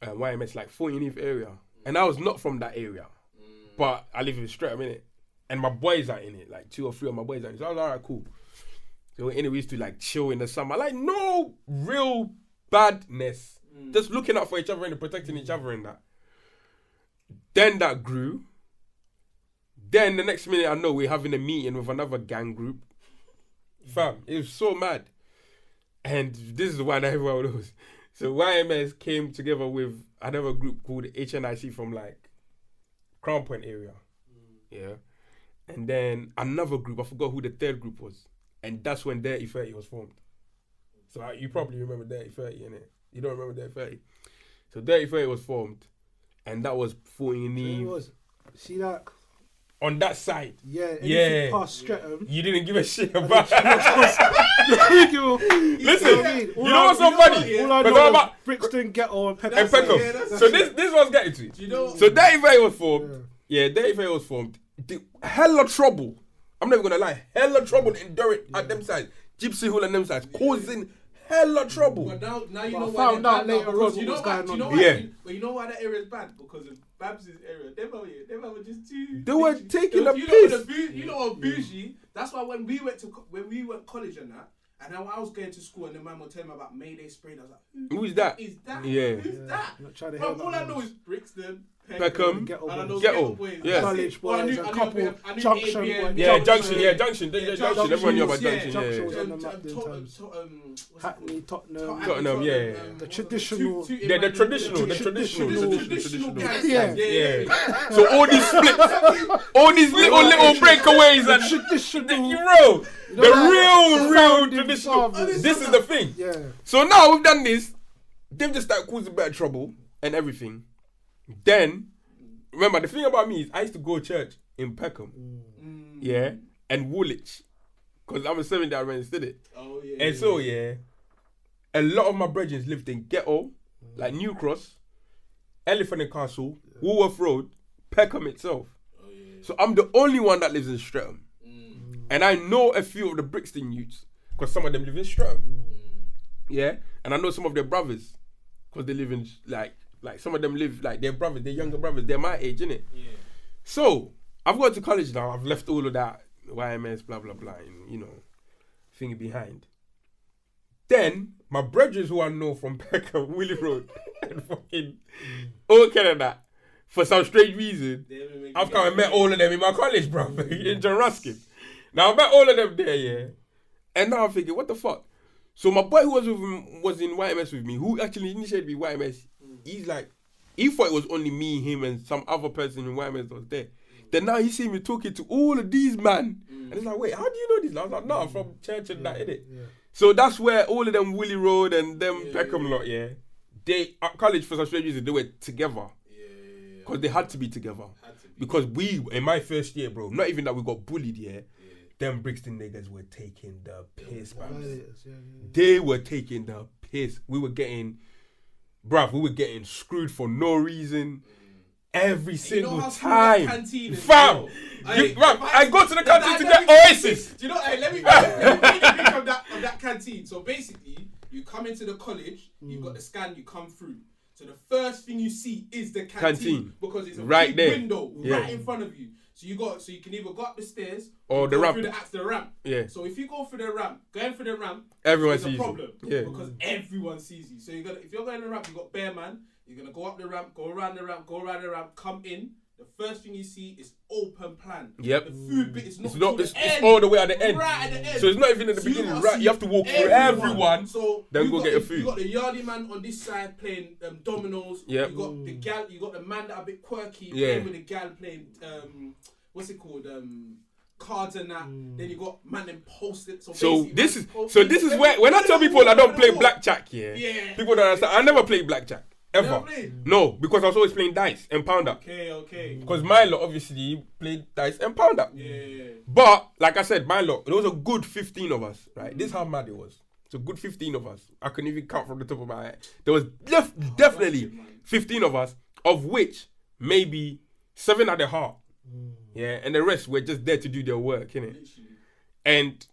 YMS, like 14 Eve area. And I was not from that area, but I live in Streatham, innit? And my boys are in it, like 2 or 3 of my boys are in it. So I was like, alright, cool. So anyway, we used to like chill in the summer. Like, no real badness. Just looking out for each other and protecting each other and that. Then that grew. Then the next minute I know we're having a meeting with another gang group. Fam, it was so mad. And this is the one everyone knows. So YMS came together with another group called HNIC from like Crown Point area. Yeah. And then another group, I forgot who the third group was. And that's when Dirty 30 was formed. So you probably remember Dirty 30, innit? You don't remember Dirty 30? So Dirty 30 was formed. And that was 14 Eve. See that? On that side. Yeah. Past Streatham. You didn't give a shit about it. Listen, you know what's so funny? All I know is Brixton, Ghetto and Peckham. So this was getting to it. Do you know? So Dirty 30 was formed. Yeah, Dirty 30 was formed. Hella trouble. I'm never gonna lie. Hella trouble in Durham at them sides. Gypsy Hall and them sides. Causing hella trouble. But now you know why they're bad later now, because on you know what's why, going on. But you know why that area is bad? Because of Babs' area. Them were just too. They were taking a you piss. You know what bougie? That's why when we went college and that, and I was going to school and the man would tell me about Mayday Spray, I was like, who's that? Is that? Yeah. Who's that? Bro, All I know is Brixton, Peckham, Ghetto and I know Ghetto, boys. yeah. College boys, a couple, Junction boys. Yeah, Junction. Everyone knew about Junction. Junction was Yeah. on the map then times. Hackney, Tottenham. Tottenham, yeah. The traditional. Yeah, the traditional. Yeah. So all these splits, all these little breakaways and Traditional. the real traditional. This is the thing. Yeah. So now we've done this, they've just started causing better trouble and everything. Then, remember, the thing about me is I used to go to church in Peckham, yeah, and Woolwich, because I'm a 7-day Adventist, did it? Oh, yeah. And so, yeah, a lot of my brethren lived in Ghetto, like New Cross, Elephant and Castle, Woolworth Road, Peckham itself. Oh, yeah. So I'm the only one that lives in Streatham. And I know a few of the Brixton youths, because some of them live in Streatham. Yeah? And I know some of their brothers, because they live in, like some of them live, like, their brothers, their younger brothers, they're my age, innit? Yeah. So, I've gone to college now, I've left all of that, YMS, blah, blah, blah, and, you know, thingy behind. Then, my brothers who I know from Peckham, Willie Road, and fucking all Canada, for some strange reason, I've come and met all of them in my college, bro, in John Ruskin. Now, I met all of them there, yeah, and now I'm thinking, what the fuck? So, my boy who was in YMS with me, who actually initiated me YMS, he's like, he thought it was only me, him, and some other person in YMS that was there. Then now he see me talking to all of these man, and he's like, wait, how do you know this? I was like, no, I'm from church and that, innit? Yeah. So that's where all of them Willie Road and them Peckham lot, yeah, they at college for some strange reason they were together, because they had to be together. Because we, in my first year, bro, not even that we got bullied, them Brixton niggas were taking the piss, man. They were taking the piss. We were getting screwed for no reason. Every single time. Fam! I go to the canteen to get Oasis. Do you know, let me think of that canteen. So basically, you come into the college, you've got the scan, you come through. So the first thing you see is the canteen. Because it's a right big there. window right in front of you. So you can either go up the stairs or the ramp. Through the ramp. Yeah. So if you go through the ramp, everyone sees sees a problem. Yeah. Because everyone sees you. So if you're going the ramp, you got bare man. You're gonna go up the ramp, go around the ramp, come in. The first thing you see is open plan. Yep. The food bit is not. It's all the way at the end. Right at the end. So it's not even at the beginning. Right, you have to walk through everyone. So then go get your food. You got the yardie man on this side playing dominoes. Yep. You got the gal. You got the man that are a bit quirky playing with the gal playing what's it called? cards and that. Then you got man and post it. So this is where when I tell people I don't play blackjack, people don't understand. I never played blackjack ever. No, because I was always playing dice and pounder. Okay. Because my lot obviously played dice and pounder. Yeah. But like I said, my lot, there was a good 15 of us, right? This is how mad it was. It's a good 15 of us. I couldn't even count from the top of my head. There was definitely 15 of us, of which maybe 7 had a heart. Yeah, and the rest were just there to do their work, innit? And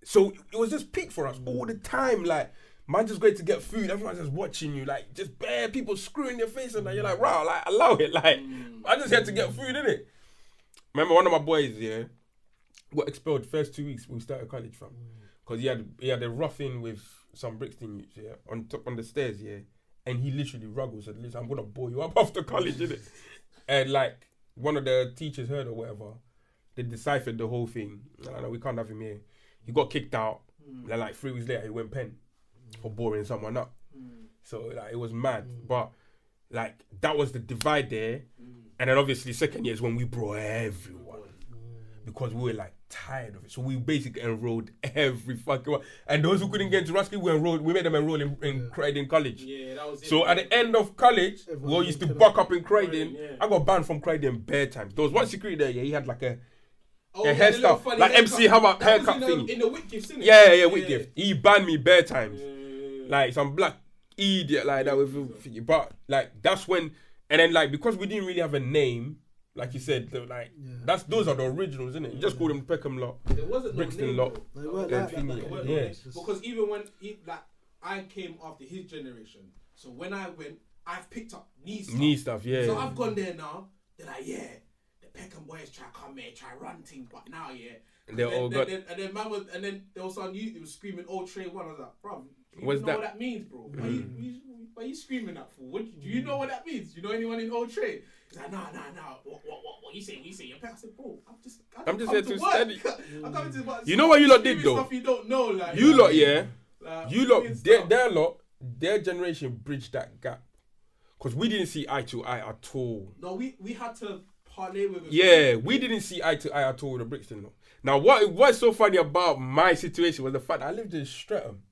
so it was just peak for us all the time. Like, man, just going to get food. Everyone's just watching you, like, just bare people screwing your face, and you're like, wow, like, allow it. Like, I just had to get food, innit? Remember, one of my boys, got expelled first 2 weeks when we started college, fam. Because he had a rough-in with some Brixton youths, on the stairs, and he literally ruggles said, listen, I'm gonna bore you up after college, innit? And like, one of the teachers heard or whatever, they deciphered the whole thing. No, we can't have him here. He got kicked out. Then like 3 weeks later, he went pen for boring someone up. So like, it was mad. But like, that was the divide there. And then obviously second year is when we brought everyone. Because we were like tired of it. So we basically enrolled every fucking one. And those who couldn't get into Rusky, we made them enroll in Croydon College. Yeah, that was it. So at the end of college, we all used to buck up in Croydon. I got banned from Croydon bare times. There was one security there, he had like a hairstyle, like MC Hammer haircut thing. In the Whitgift, innit? Yeah, Whitgift. He banned me bare times. Like some black idiot like that with, but like that's when, and then like because we didn't really have a name, like you said, like those are the originals, isn't it? You just call them Peckham lot, there wasn't Brixton no lot. They weren't like that. Because even when I came after his generation, so when I went, I've picked up knee stuff. So I've gone there now. They're like, the Peckham boys try come here, try run things, but now and then there was on you, it was screaming old Trey 1. I was like, bro, do you know what that means, bro? Why are you screaming that for? Do you know what that means? Do you know anyone in old Trey? He's like, nah. What you say? You're Peckham. I said, bro, I'm just here to study. I'm coming to work. You know what you lot did though? Stuff you don't know, like you lot, you lot, their generation bridged that gap. Because we didn't see eye to eye at all. No, we had to parlay with it. Yeah, we didn't see eye to eye at all with the Brixton lot. Now, what's so funny about my situation was the fact that I lived in Streatham.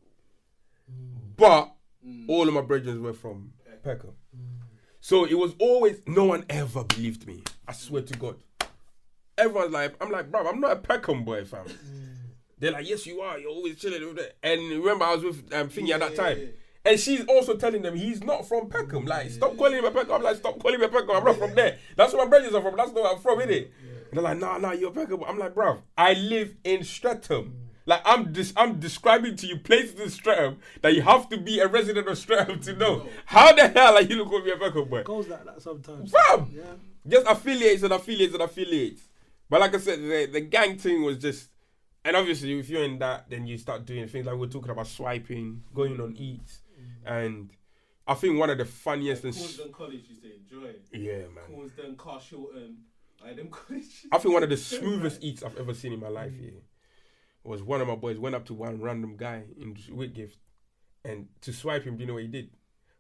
But all of my brethren were from Peckham. So it was always, no one ever believed me. I swear to God. Everyone's like, I'm like, bro, I'm not a Peckham boy, fam. They're like, yes, you are. You're always chilling with it. And remember, I was with Thingy at that time. And she's also telling them he's not from Peckham. Like, stop calling him a Peckham. I'm like, stop calling me a Peckham. I'm not from there. That's where my brothers are from. That's not where I'm from, innit? And they're like, nah, you're Peckham. I'm like, bruv, I live in Streatham. Like, I'm describing to you places in Streatham that you have to be a resident of Streatham to know. How the hell are you looking at me a Peckham boy? It goes like that sometimes. Fam! Yeah. Just affiliates. But like I said, the gang thing was just... And obviously, if you're in that, then you start doing things like we're talking about swiping, going on eats. And I think one of the funniest... Cornsdon College, you say, Joy. Yeah, man. Cornsdon, Carshilton, them colleges. I think one of the smoothest eats I've ever seen in my life, was one of my boys went up to one random guy in Whitgift, and to swipe him, do you know what he did?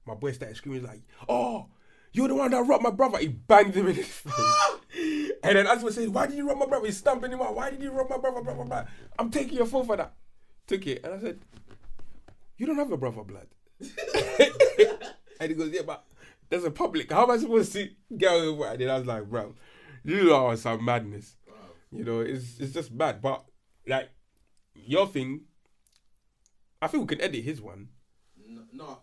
My boy started screaming like, "Oh, you're the one that robbed my brother." He banged him in his face. And then as we said, "Why did you rob my brother?" He's stamping him out. "Why did you rob my brother? Blah, blah, blah. I'm taking your phone for that." Took it. And I said, "You don't have a brother, blood." And he goes, "Yeah, but there's a public. How am I supposed to get over?" And then I was like, "Bro, you are some madness." Wow. You know, it's just bad. But like, your thing, I think we can edit his one. No,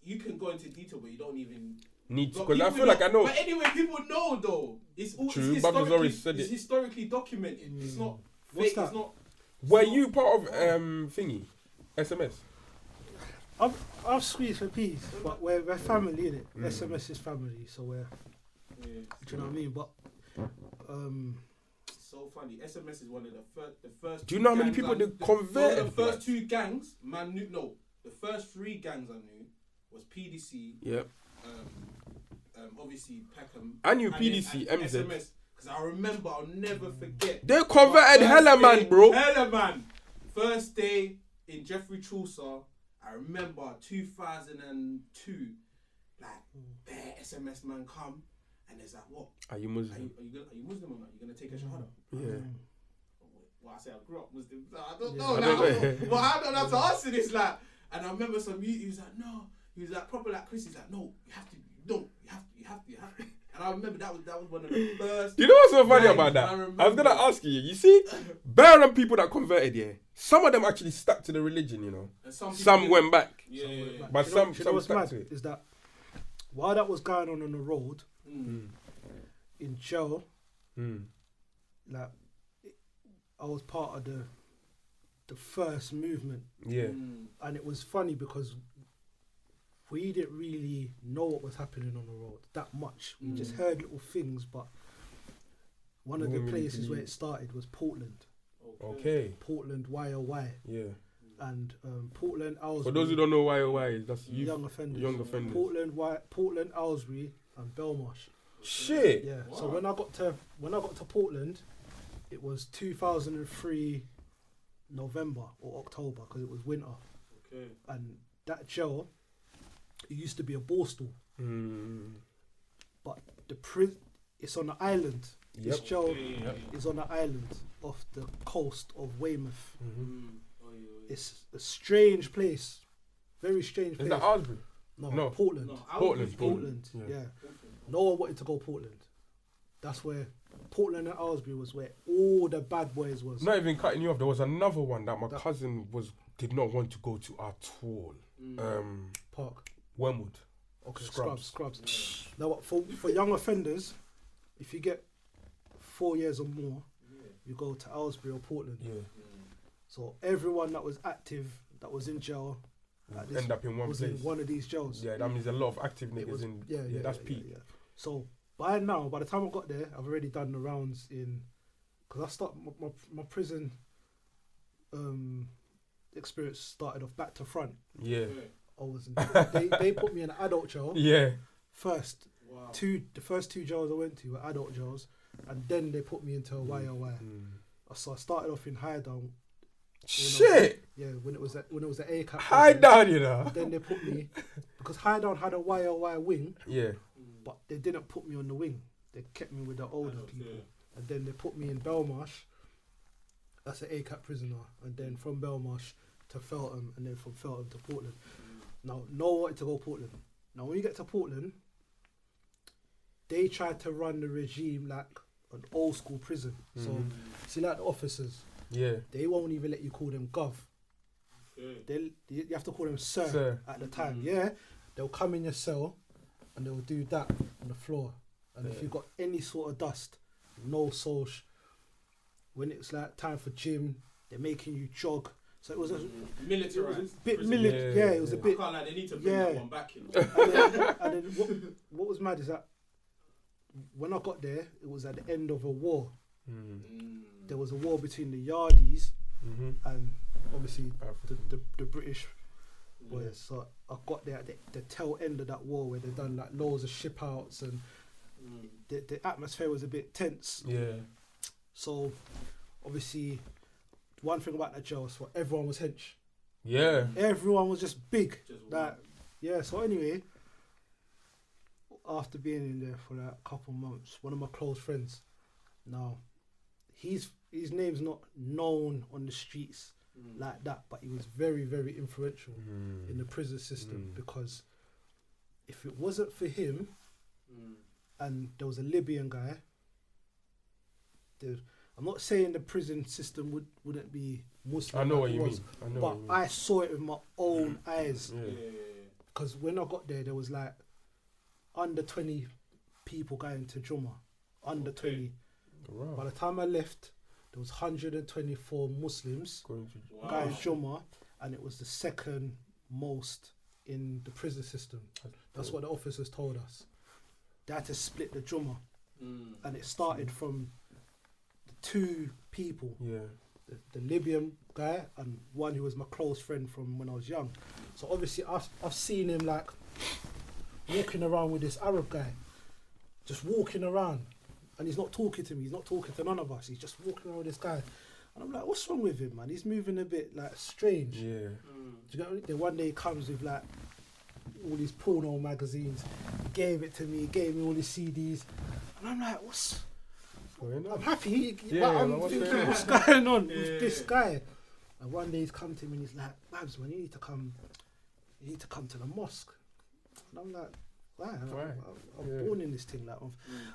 you can go into detail, but you don't even need to, because I feel like I know. But anyway, people know though. It's all true. It's historically documented. It's not fake. It's not. Were you part of thingy, SMS? I've squeezed for peace, but we're family, innit? SMS is family, so we're. Yeah. Do you know what I mean? But so funny. SMS is one of the first. Do you know how many people they converted? The first two gangs, man. The first three gangs I knew was PDC. Yep. Obviously Peckham. I knew PDC, MZ. SMS, because I remember, I'll never forget. They converted hella man, bro. Hella man. First day in Jeffrey Chaucer, I remember 2002. Like, bare SMS man come. And there's like, what? Are you Muslim? Are you Muslim or not? You gonna take a shahada? Yeah. Well, I say I grew up Muslim. So I don't know. Like, well, I don't know how to answer this. Like, and I remember he was like, no. He was like proper like Chris. He's like, no, you have to. No, you have to. And I remember that was one of the first. You know what's so funny about that? I was gonna ask you. You see, better than people that converted, yeah. Some of them actually stuck to the religion, you know. And some went back. Yeah. But some stuck to it. Is that while that was going on the road, in jail, like I was part of the first movement. Yeah. And it was funny because we didn't really know what was happening on the road that much. We just heard little things, but one of the places where it started was Portland. Okay. Portland, YOY. Yeah. And Portland, Aylesbury. For those who don't know YOY, that's young offenders. Young offenders. Portland, Aylesbury, and Belmarsh. Shit. Yeah. Wow. So when I got to Portland, it was 2003 November or October because it was winter. Okay. And that jail, it used to be a borstal. But it's on an island. Yep. This jail is on an island off the coast of Weymouth. It's a strange place. Very strange place. Is that Aylesbury? No, Portland. Portland. Yeah. No one wanted to go Portland. That's where Portland and Aylesbury was where all the bad boys was. Not even cutting you off. There was another one that my cousin did not want to go to at all. Park. Wormwood. Okay. Scrubs. Now, for young offenders, if you get 4 years or more, you go to Aylesbury or Portland. Yeah. So everyone that was active, that was in jail, end up in one place. In one of these jails. Yeah, that means a lot of active niggas in. Yeah, that's peak. Yeah. So by the time I got there, I've already done the rounds in, because I start my prison experience started off back to front. Yeah. I was they put me in an adult jail. Yeah. First. Wow. The first two jails I went to were adult jails, and then they put me into a YOY. So I started off in Highdown. Shit. When it was at ACAP. Highdown, you know. Then they put me because Highdown had a YOY wing. Yeah. But they didn't put me on the wing. They kept me with the older people. And then they put me in Belmarsh. That's an ACAP prisoner. And then from Belmarsh to Feltham, and then from Feltham to Portland. Now, no one wanted to go Portland. Now, when you get to Portland, they tried to run the regime like an old school prison. So, see, like the officers, they won't even let you call them Gov. You have to call them Sir. At the time. They'll come in your cell and they'll do that on the floor. And if you've got any sort of dust, no social. When it's like time for gym, they're making you jog. So it was a militarized. Bit military. Yeah, it was a bit. I can't lie, they need to bring that one back in. And then what was mad is that when I got there, it was at the end of a war. There was a war between the Yardies and obviously the British boys. So I got there at the tail end of that war where they done like loads of ship outs and the atmosphere was a bit tense. Yeah. So obviously one thing about that jail was everyone was hench. Yeah. Everyone was just big. So anyway, after being in there for like a couple months, one of my close friends, now his name's not known on the streets like that, but he was very, very influential in the prison system because if it wasn't for him and there was a Libyan guy, I'm not saying the prison system wouldn't be Muslim. I know what you mean. But I saw it with my own eyes. Because when I got there was like under 20 people going to Jummah. Under 20. Wow. By the time I left, there was 124 Muslims going to Jummah, and it was the second most in the prison system. That's what the officers told us. They had to split the Jummah. And it started from the two people. The Libyan guy and one who was my close friend from when I was young. So obviously I've seen him like walking around with this Arab guy. Just walking around. And he's not talking to me, he's not talking to none of us. He's just walking around with this guy. And I'm like, what's wrong with him, man? He's moving a bit like strange. Do you know what I mean? Then one day he comes with like all these porno magazines. He gave it to me, he gave me all these CDs. And I'm like, for, you know? I'm happy, Yeah, but I'm like, what's thinking, going on? what's going on with this guy? And one day he's come to me and he's like, Babs, man, you need to come to the mosque. And I'm like, why? I'm born in this thing. Like, and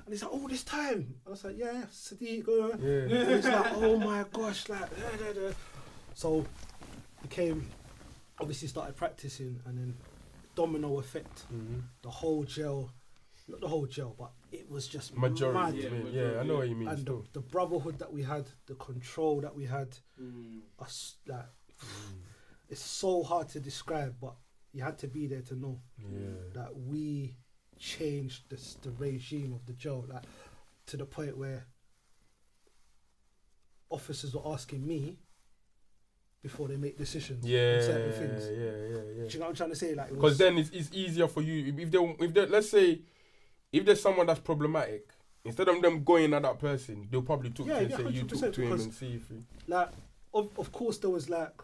he's like, all this time. I was like, yeah, Sadiq, go on. Yeah. And he's like, oh my gosh, like, So he came, obviously started practicing, and then domino effect. The whole jail, not the whole jail, but it was just Majority. mad. Yeah, I know what you mean. And the brotherhood that we had, the control that we had, us like, it's so hard to describe, but you had to be there to know that we changed the regime of the jail, like, to the point where officers were asking me before they make decisions on certain things. Yeah. Do you know what I'm trying to say? Like, Because then it's easier for you if they let's say if there's someone that's problematic, instead of them going at that person, they'll probably talk to him and say you talk to him and see if he, like of course there was like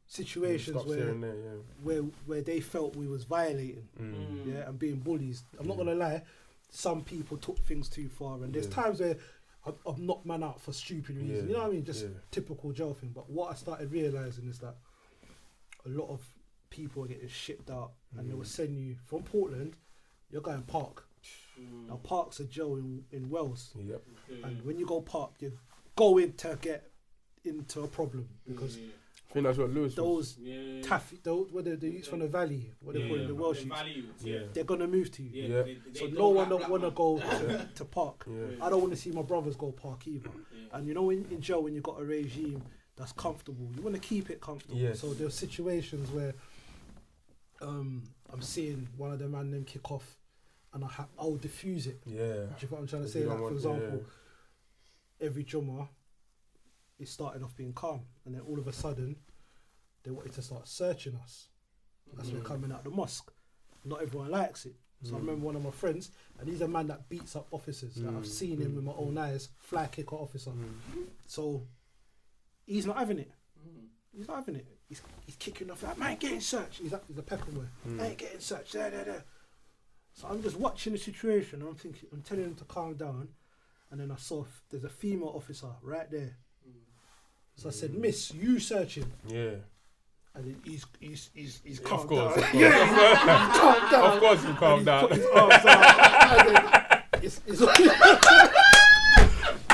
situations where they felt we was violating and being bullies. I'm not gonna lie, some people took things too far, and there's times where I've knocked man out for stupid reasons. You know what I mean? Just typical jail thing. But what I started realising is that a lot of people are getting shipped out, and they will send you from Portland. You're going Park. Now Park's a jail in Wales, and when you go Park, you're going to get into a problem because I think that's what Lewis those taffy, those whether the youths from the valley, what they call it, the Welsh youths, they're gonna move to you. So no one don't want to go to Park. I don't want to see my brothers go Park either. And you know, in jail, when you got a regime that's comfortable, you want to keep it comfortable. So there's situations where I'm seeing one of the man them kick off, and I'll diffuse it. Do you know what I'm trying to say? Like, for example, every Jummah, it started off being calm, and then all of a sudden they wanted to start searching us as we're coming out the mosque. Not everyone likes it. So I remember one of my friends, and he's a man that beats up officers. Like, I've seen him with my own eyes, fly kick an officer. So he's not having it. He's not having it. He's kicking off like, man, getting searched. He's a pepper boy. I ain't getting searched. So I'm just watching the situation, and I'm telling him to calm down, and then I saw there's a female officer right there. So I said, Miss, you searching? And he's calmed down. Of course he calmed down. Put his arms out. And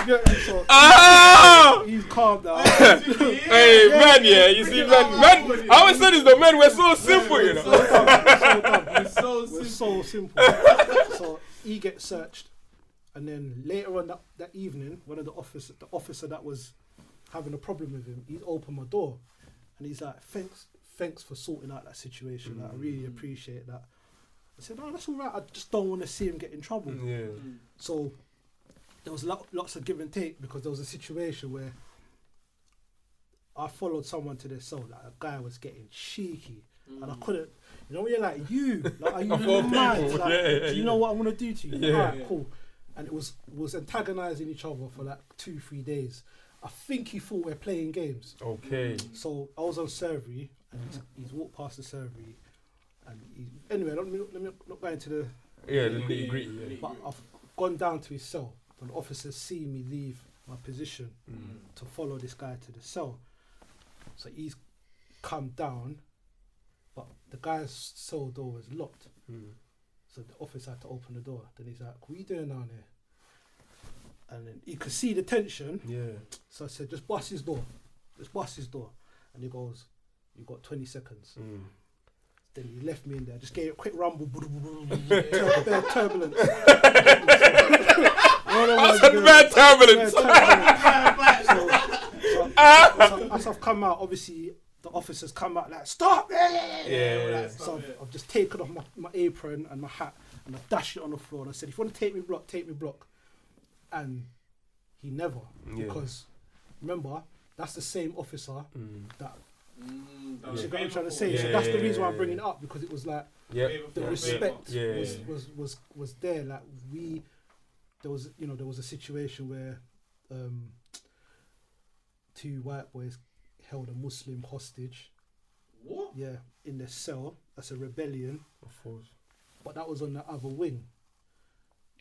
then he's calmed down. Hey, man, you see, man, I always said this, the men were so simple, you know. We're so simple. So he gets searched, and then later on that evening, one of the officer that was having a problem with him, he's opened my door, and he's like, thanks for sorting out that situation. Like, I really appreciate that. I said, no, that's all right. I just don't want to see him get in trouble. So there was lots of give and take, because there was a situation where I followed someone to their cell. Like, a guy was getting cheeky, and I couldn't. You know, when you're like, are you mad? Like, do you know what I want to do to you? Alright, cool. And it was antagonising each other for like 2-3 days. I think he thought we're playing games. Okay. So I was on surgery, and he's walked past the surgery, and anyway, let me not go into the nitty-gritty. But I've gone down to his cell, and the officers see me leave my position to follow this guy to the cell. So he's come down, but the guy's cell door was locked. So the officer had to open the door. Then he's like, what are you doing down there? And then he could see the tension. So I said, just bust his door. And he goes, you've got 20 seconds. Then he left me in there. Just gave it a quick rumble. Bad turbulence. Bad turbulence. So as I've come out, obviously the officers come out like, stop! So I've just taken off my apron and my hat, and I dashed it on the floor, and I said, if you want to take me block. And he never, because remember, that's the same officer that. You see what I'm trying to say? So that's the reason why I'm bringing it up, because it was like the respect was there. Like there was a situation where 2 white boys held a Muslim hostage. What? Yeah, in their cell. That's a rebellion. Of course. But that was on the other wing.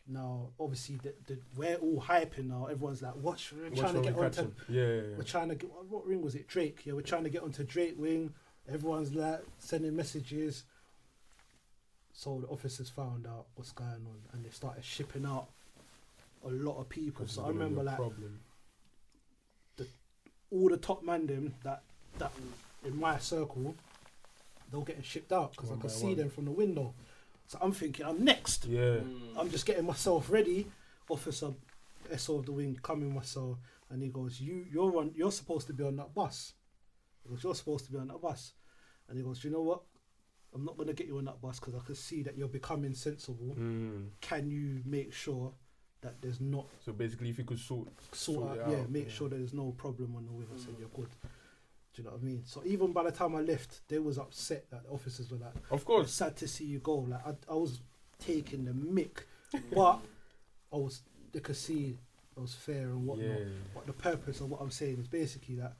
Now, obviously, we're all hyping now. Everyone's like, watch, we're trying to get onto... We're trying to get... What ring was it? Drake. Yeah, we're trying to get onto Drake wing. Everyone's like sending messages. So the officers found out what's going on and they started shipping out a lot of people. So I remember like all the top man them that in my circle, they were getting shipped out because I could see them from the window. So I'm thinking, I'm next. Yeah. I'm just getting myself ready. Officer SO of the wing coming myself, and he goes, you're supposed to be on that bus. He goes, you're supposed to be on that bus. And he goes, you know what? I'm not gonna get you on that bus because I can see that you're becoming sensible. Can you make sure that there's not... So basically, if you could sort out, it out. Make sure there's no problem on the wing. I said, you're good. Do you know what I mean? So even by the time I left, they was upset that the officers were like, of course, sad to see you go. Like I was taking the mick, but they could see I was fair and whatnot. Yeah. But the purpose of what I'm saying is basically that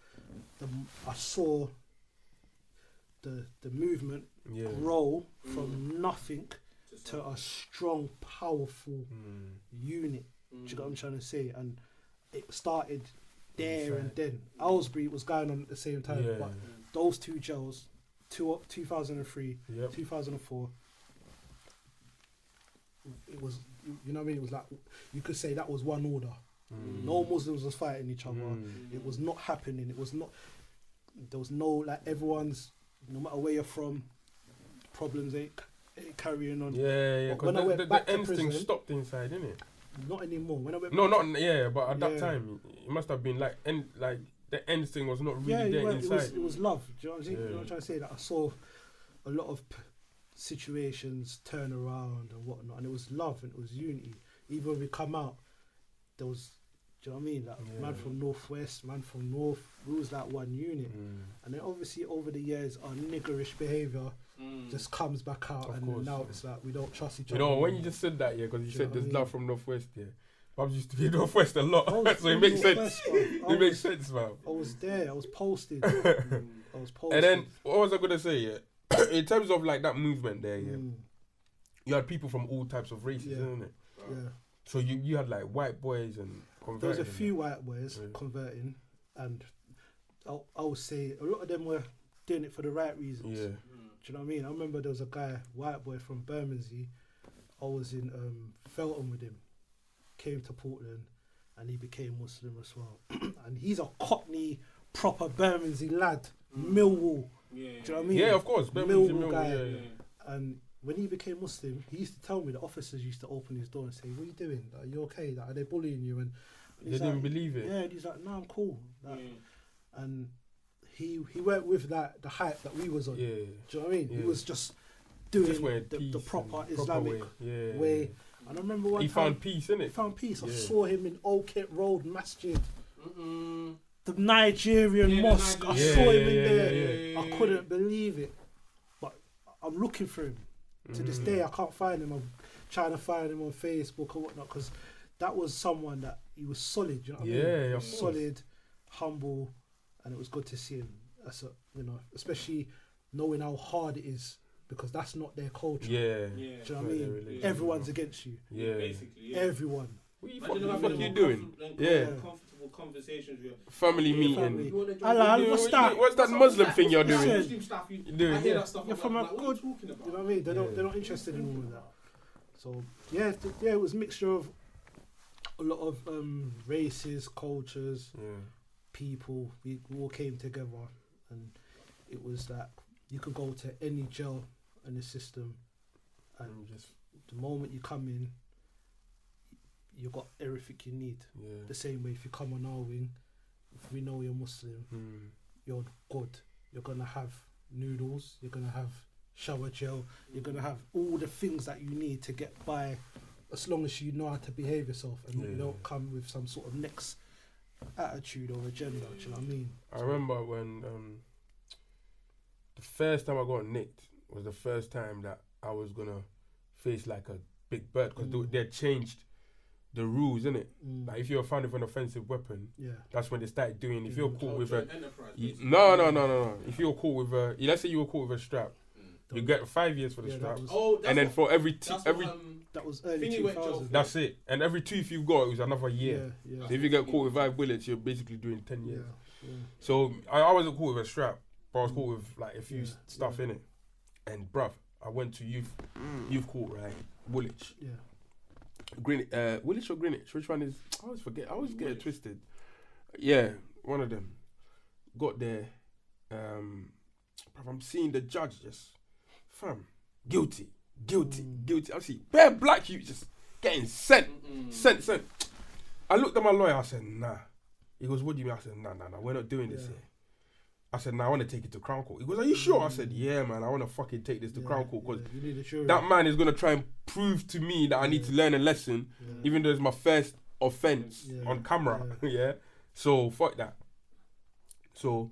I saw the movement grow from nothing to a strong, powerful unit. Do you know what I'm trying to say? And it started there and then. Aylesbury was going on at the same time, but those two jails, 2003, 2004, it was, you know what I mean? It was like, you could say that was one order. No Muslims was fighting each other. It was not happening. It was not, there was no, like, everyone's, no matter where you're from, problems ain't carrying on. Yeah, because the end thing stopped inside, didn't it? Not anymore. When I went but at that time, it must have been like the end thing was not really there inside. It was love. Do you know what I'm saying? You know what I'm trying to say? That I saw a lot of situations turn around and whatnot, and it was love and it was unity. Even when we come out, there was, do you know what I mean? Like man from Northwest, man from North, we was that one unit. And then obviously over the years, our niggerish behaviour just comes back out, and now it's like we don't trust each other. You know, when you just said that, because you said there's love from Northwest, Babs used to be Northwest a lot, so it makes sense. It makes sense, man. I was there, I was posted. And then, what was I going to say, in terms of like that movement there, you had people from all types of races, isn't it? Yeah. So you had like white boys and converting. There was a few white boys converting, and I would say a lot of them were doing it for the right reasons. Yeah. Do you know what I mean? I remember there was a guy, white boy from Bermondsey. I was in Felton with him. Came to Portland, and he became Muslim as well. And he's a Cockney, proper Bermondsey lad, Millwall. Do you know what I mean? Yeah, of course, Millwall guy. Yeah. And when he became Muslim, he used to tell me the officers used to open his door and say, "What are you doing? Are you okay? Like, are they bullying you?" And they didn't believe it. Yeah, and he's like, "No, I'm cool." Like, and he went with that the hype that we was on. Yeah. Do you know what I mean? He was just doing the proper Islamic way. And I remember he found peace, innit? He found peace. I saw him in Old Kent Road Masjid. The Nigerian mosque. I saw him in there. I couldn't believe it. But I'm looking for him. To this day, I can't find him. I'm trying to find him on Facebook or whatnot, because that was someone that he was solid. You know what I mean? He was solid, humble, and it was good to see him. That's especially knowing how hard it is, because that's not their culture. Do you know what I mean? Everyone's against you. Basically. Everyone. What are you doing? Comfortable conversations with your family meeting. What's that? What's that Muslim thing you're doing? Muslim stuff you doing? I hear that stuff. You're from a good. You know what I mean? They're not interested in all of that. So it was a mixture of a lot of races, cultures, people. We all came together, and it was that you could go to any jail in the system, and just the moment you come in, you got everything you need. The same way if you come on our wing, if we know you're Muslim, you're good. You're gonna have noodles. You're gonna have shower gel. You're gonna have all the things that you need to get by, as long as you know how to behave yourself, and you don't come with some sort of next attitude or agenda. Do you know what I mean? I remember when the first time I got nicked was the first time that I was gonna face like a big bird, because they changed the rules, innit? Like if you're found with an offensive weapon, that's when they started doing. If you're caught with a no. If you're caught with a, let's say you were caught with a strap, You get 5 years for the Yeah, strap. that was- Oh, that's And then what- for every that's every what, That was early Thingy went 2000. Joe. that's it. And every tooth you've got is another year. Yeah. So if you get caught with 5 bullets, you're basically doing 10 Yeah. years. Yeah. So I wasn't caught with a strap, but I was caught with like a few Yeah, stuff yeah. in it. And bruv, I went to youth court, right? Woolwich. Yeah. Woolwich or Greenwich? Which one is? I always forget. I always get it twisted. Yeah, one of them. Got there. Bruv, I'm seeing the judge just, fam, guilty. I see bare black youths just getting sent. I looked at my lawyer. I said, nah. He goes, what do you mean? I said, nah. We're not doing this here. I said, nah, I want to take it to Crown Court. He goes, are you sure? I said, yeah, man, I want to fucking take this to Crown Court because you need a jury. that man is going to try and prove to me that I need to learn a lesson, even though it's my first offense on camera. Yeah. So, fuck that. So,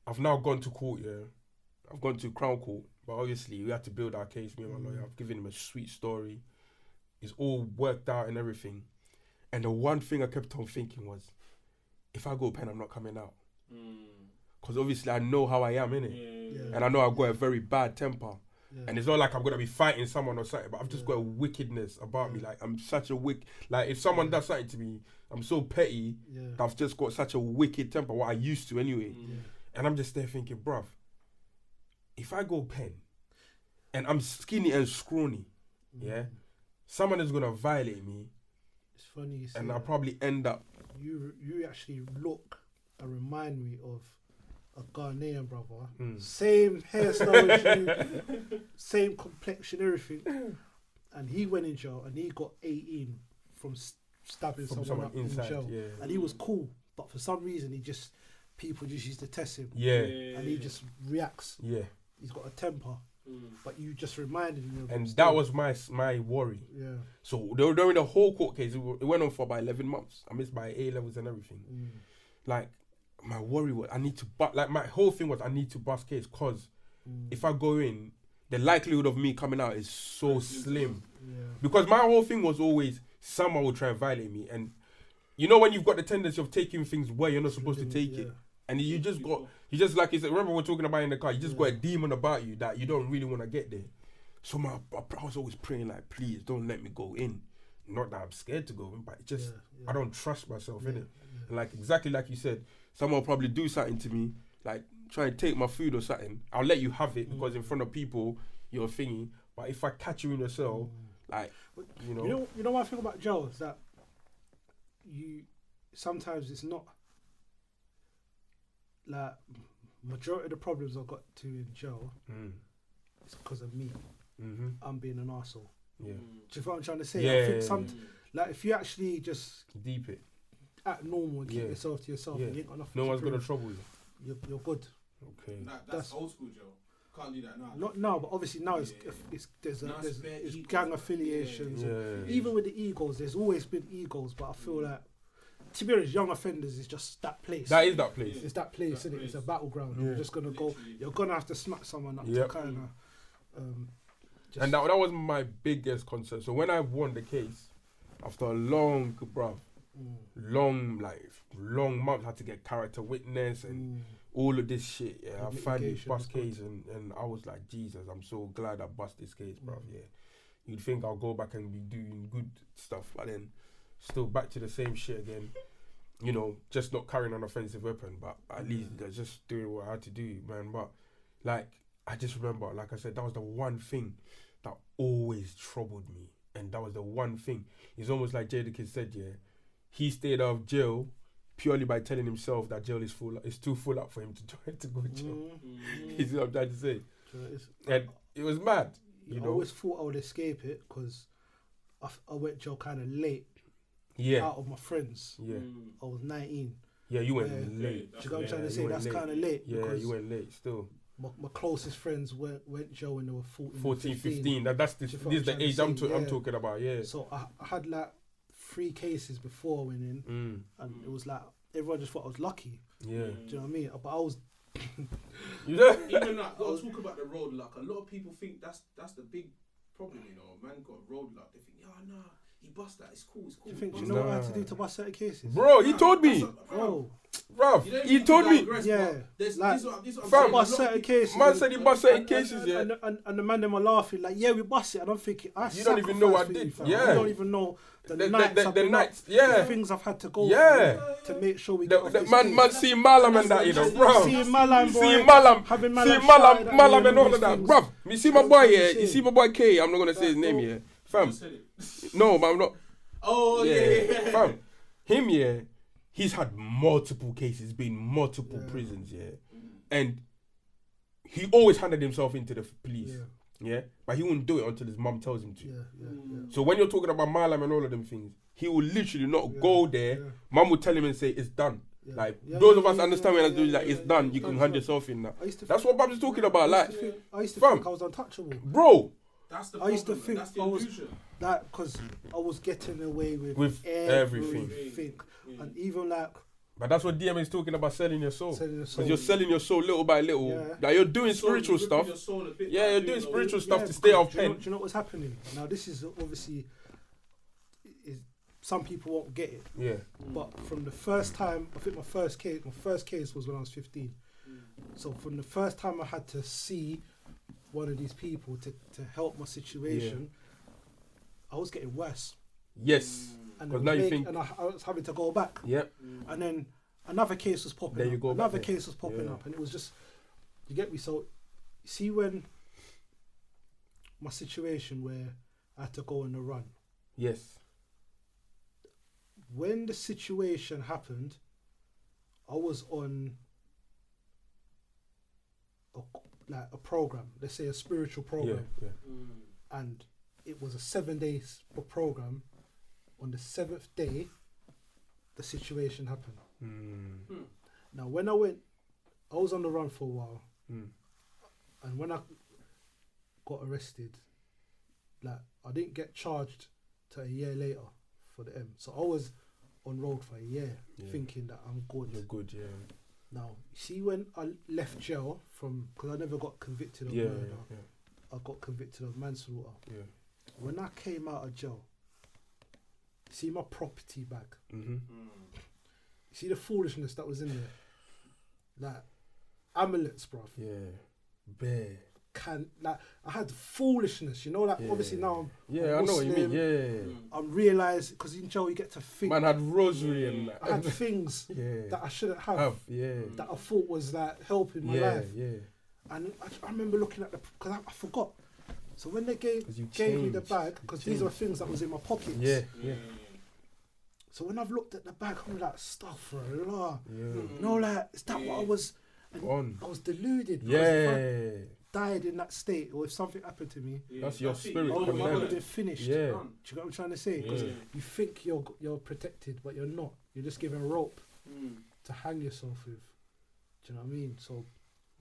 I've now gone to court, I've gone to Crown Court, but obviously we had to build our case, me and my lawyer. I've given him a sweet story. It's all worked out and everything. And the one thing I kept on thinking was, if I go pen, I'm not coming out. Because obviously I know how I am, innit? And I know I've got a very bad temper. And it's not like I'm going to be fighting someone or something, but I've just got a wickedness about me. Like, I'm such a like, if someone does something to me, I'm so petty that I've just got such a wicked temper, what I used to anyway. And I'm just there thinking, bruv, if I go pen and I'm skinny and scrawny, someone is going to violate me. It's funny you say and that. I'll probably end up. You actually look and remind me of a Ghanaian brother. Same hairstyle as you, same complexion, everything. And he went in jail and he got 18 from stabbing someone up inside, in jail. And he was cool, but for some reason people just used to test him. And he just reacts. He's got a temper. But you just reminded me of and him. That was my worry. So during the whole court case, it went on for about 11 months. I missed my A levels and everything. Like, my worry was my whole thing was I need to bust case because if I go in, the likelihood of me coming out is so slim. Because my whole thing was always someone will try and violate me, and you know when you've got the tendency of taking things where you're not supposed to take it. And you just like you said, remember we were talking about in the car, you just got a demon about you that you don't really want to get there. So I was always praying like, please don't let me go in. Not that I'm scared to go in, but just, I don't trust myself in it. And like, exactly like you said, someone will probably do something to me, like try and take my food or something. I'll let you have it because in front of people, you're a thingy. But if I catch you in a cell, like, you know one thing about jail is that sometimes it's not, like, majority of the problems I got to in jail is because of me. I'm being an arsehole. Do you know what I'm trying to say? I think like, if you actually just deep it, act normal and keep yourself to yourself, you ain't got nothing. No one's gonna trouble you. You're good. Okay. That's old school jail. Can't do that now. Not now, but obviously now there's gang affiliations. Even with the egos, there's always been egos, but I feel like, to be honest, young offenders is just that place. That is that place. It's that place, isn't it? It's a battleground. You're just gonna go. You're gonna have to smack someone up to kind of. And that was my biggest concern. So when I won the case, after a long months, I had to get character witness and all of this shit. I finally bust case, and I was like, Jesus, I'm so glad I bust this case, bruv. You'd think I'll go back and be doing good stuff, but then still back to the same shit again. You know, just not carrying an offensive weapon, but at least just doing what I had to do, man. But like, I just remember, like I said, that was the one thing that always troubled me. And that was the one thing. It's almost like Jadakiss said, he stayed out of jail purely by telling himself that jail is full. It's too full up for him to try to go to jail. You see what I'm trying to say? And it was mad. You know? I always thought I would escape it because I went jail kind of late. Out of my friends. I was 19. Yeah, you went late. Do you know what I'm trying to say? That's kind of late. Yeah, you went late still. My closest friends went jail when they were 14, 15. This is the age I'm talking about, So I had like 3 cases before I went in, and it was like, everyone just thought I was lucky. Do you know what I mean? But I was... Even like, I'll talk about the road luck. A lot of people think that's the big problem, you know. Man got road luck. They think, he bust that. It's cool. Do you know what I had to do to bust certain cases? Bro, he told me. Bro, Bruv, You don't he need to told me. digress, Yeah, but there's- like, these are what I'm fam, saying. bust A lot of certain people- cases. Man said he bust certain and- cases, yeah. And the man them are laughing like, yeah, we bust it. And I'm thinking, You don't even know what I sacrificed for you, did. fam. Yeah. You don't even know the nights I've The been nights, up, yeah. the things I've had to go Yeah. through to make sure we The get off this man case. see Malam and that, you know, bro. See Malam, boy. See Malam, Having see Malam Malam, shouted at Malam me and all these of that, things. bruv. You see my That's boy what I'm here, you saying. see my boy K, I'm not gonna say his That name don't- here. Fam, Just said it. no, but I'm not. Oh, yeah. Fam, him, yeah, he's had multiple cases, been multiple Yeah. prisons, yeah. And he always handed himself into the police, yeah. But he wouldn't do it until his mum tells him to. Yeah. So when you're talking about Malam and all of them things, he will literally not Yeah, go there. yeah. Mum will tell him and say, it's done. Yeah. Like, Yeah, those yeah, of us yeah, understand yeah, when I do yeah, like, yeah, it's yeah, done, yeah. you can That's hand right. yourself in that. I used to That's what Babs is talking about. Like, I used to fam. think I was untouchable. bro, That's the I used to problem, think that's the I was- illusion. That because I was getting away With everything. Yeah. And even like but that's what DM is talking about, selling your soul. selling the Because soul. you're selling your soul little by little. Yeah. Like, you're doing Soul, spiritual ripping stuff. your soul a bit Yeah, by you're doing doing all spiritual this. stuff to because stay off do you know- pen. Do you know what's happening? Now this is obviously some people won't get it. Yeah. But from the first time, I think my first case was when I was 15. So from the first time I had to see one of these people to help my situation, I was getting worse. Yes. And, 'Cause it now was you make- think- and I was having to go back. Yep. And then another case was popping There up. you go back Another there. case was popping Yeah. up. And it was just, you get me? So, see when my situation where I had to go on the run. Yes. When the situation happened, I was on a program, let's say a spiritual Yeah. program, Yeah. and it was a 7 day program. On the 7th day, the situation happened. Now, when I was on the run for a while, and when I got arrested, like I didn't get charged till a year later for the M. So I was on road for a year, Yeah. thinking that I'm good. You're good, yeah. Now, you see, when I left jail because I never got convicted of Yeah, murder, yeah, I got convicted of manslaughter. yeah. When I came out of jail, see my property back. Mm-hmm. See the foolishness that was in there. Like amulets, bruv. Yeah. Bear. I had foolishness, you know. Like Yeah. obviously now Yeah, I know what you mean. Muslim. Yeah. I'm realising because in jail you get to think. Man had rosary and I had things yeah. that I shouldn't have. Yeah. That I thought was like helping my Yeah, life. yeah. And I remember looking at because I forgot. So when they 'Cause you gave me the changed. bag, because these are things that was in my pockets. Yeah, yeah. So when I've looked at the bag, I'm like, stuff for a lot. Yeah. No, like, is that what I was? And On. I was deluded. Because if I Yeah. died in that state, or if something happened to me, That's your it. spirit I would coming out. have been finished. Yeah. Do you get what I'm trying to say? Because Yeah. you think you're protected, but you're not. You're just given rope to hang yourself with. Do you know what I mean? So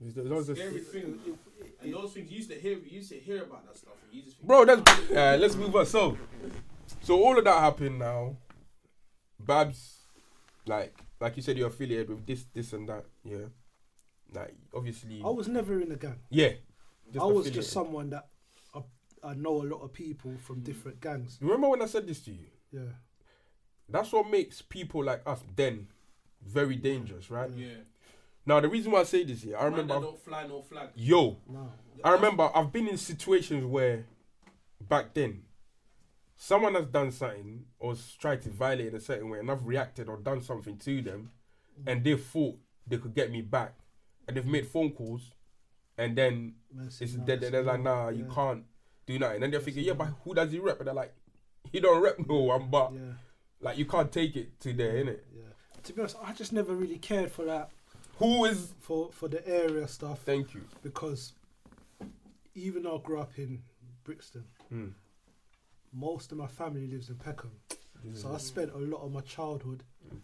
Those are- Scary thing. And those things you used to hear about that stuff. And you just think, Bro, let's move on. So all of that happened now. Babs, like you said, you're affiliated with this and that. Yeah. Like obviously. I was never in a gang. Yeah. I was affiliated. just someone that I know a lot of people from different gangs. Remember when I said this to you? Yeah. That's what makes people like us then very dangerous, right? yeah. Now the reason why I say this here, I Man remember. that don't fly no flag. Yo, No. I remember I've been in situations where back then someone has done something or tried to violate in a certain way and I've reacted or done something to them and they thought they could get me back and they've made phone calls and then they're like, nah, you can't do nothing. And they're thinking, yeah, but who does he rep? And they're like, he don't rep no one, but Yeah. like you can't take it to there, innit? Yeah. To be honest, I just never really cared for that. Who is... For the area stuff. Thank you. Because even though I grew up in Brixton, most of my family lives in Peckham. So I spent a lot of my childhood in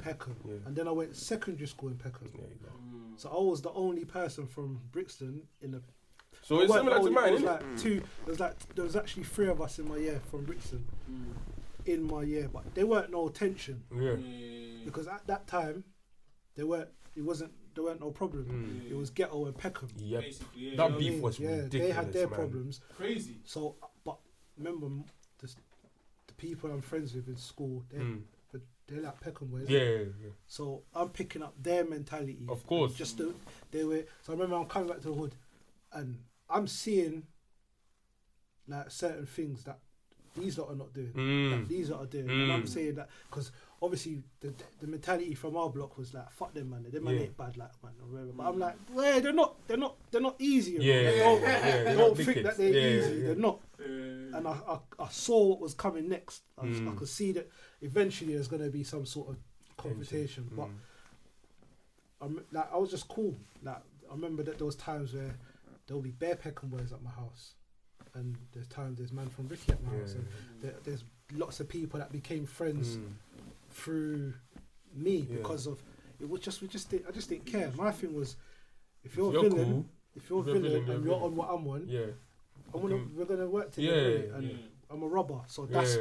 Peckham. Yeah. And then I went to secondary school in Peckham. There you go. So I was the only person from Brixton in the... So it's similar to mine, isn't it? There was actually 3 of us in my year from Brixton. In my year, but there weren't no tension. Yeah. Because at that time, there weren't no problem. It was ghetto and Peckham. Yep. Basically, yeah. That beef was ridiculous, they had their man. problems. Crazy. So, but remember, the people I'm friends with in school, they're like Peckham boys. Yeah. So I'm picking up their mentality. Of course. They were. So I remember I'm coming back to the hood, and I'm seeing like certain things that these lot are not doing. That these lot are doing, and I'm saying that because obviously the mentality from our block was like, fuck them man, them man ain't bad like man or whatever. But I'm like, well, they're not easy. Don't think that they're easy. They're not. And I saw what was coming next. I could see that eventually there's going to be some sort of confrontation. But I was just cool. Like I remember that there was times where there will be bare Peckham boys at my house, and there's man from Ricky at my house, and there's lots of people that became friends through me because of it. Was just I just didn't care. My thing was, if you're a villain, cool. if you're a villain and you're on what I'm on, we're gonna work together. And I'm a robber, so that's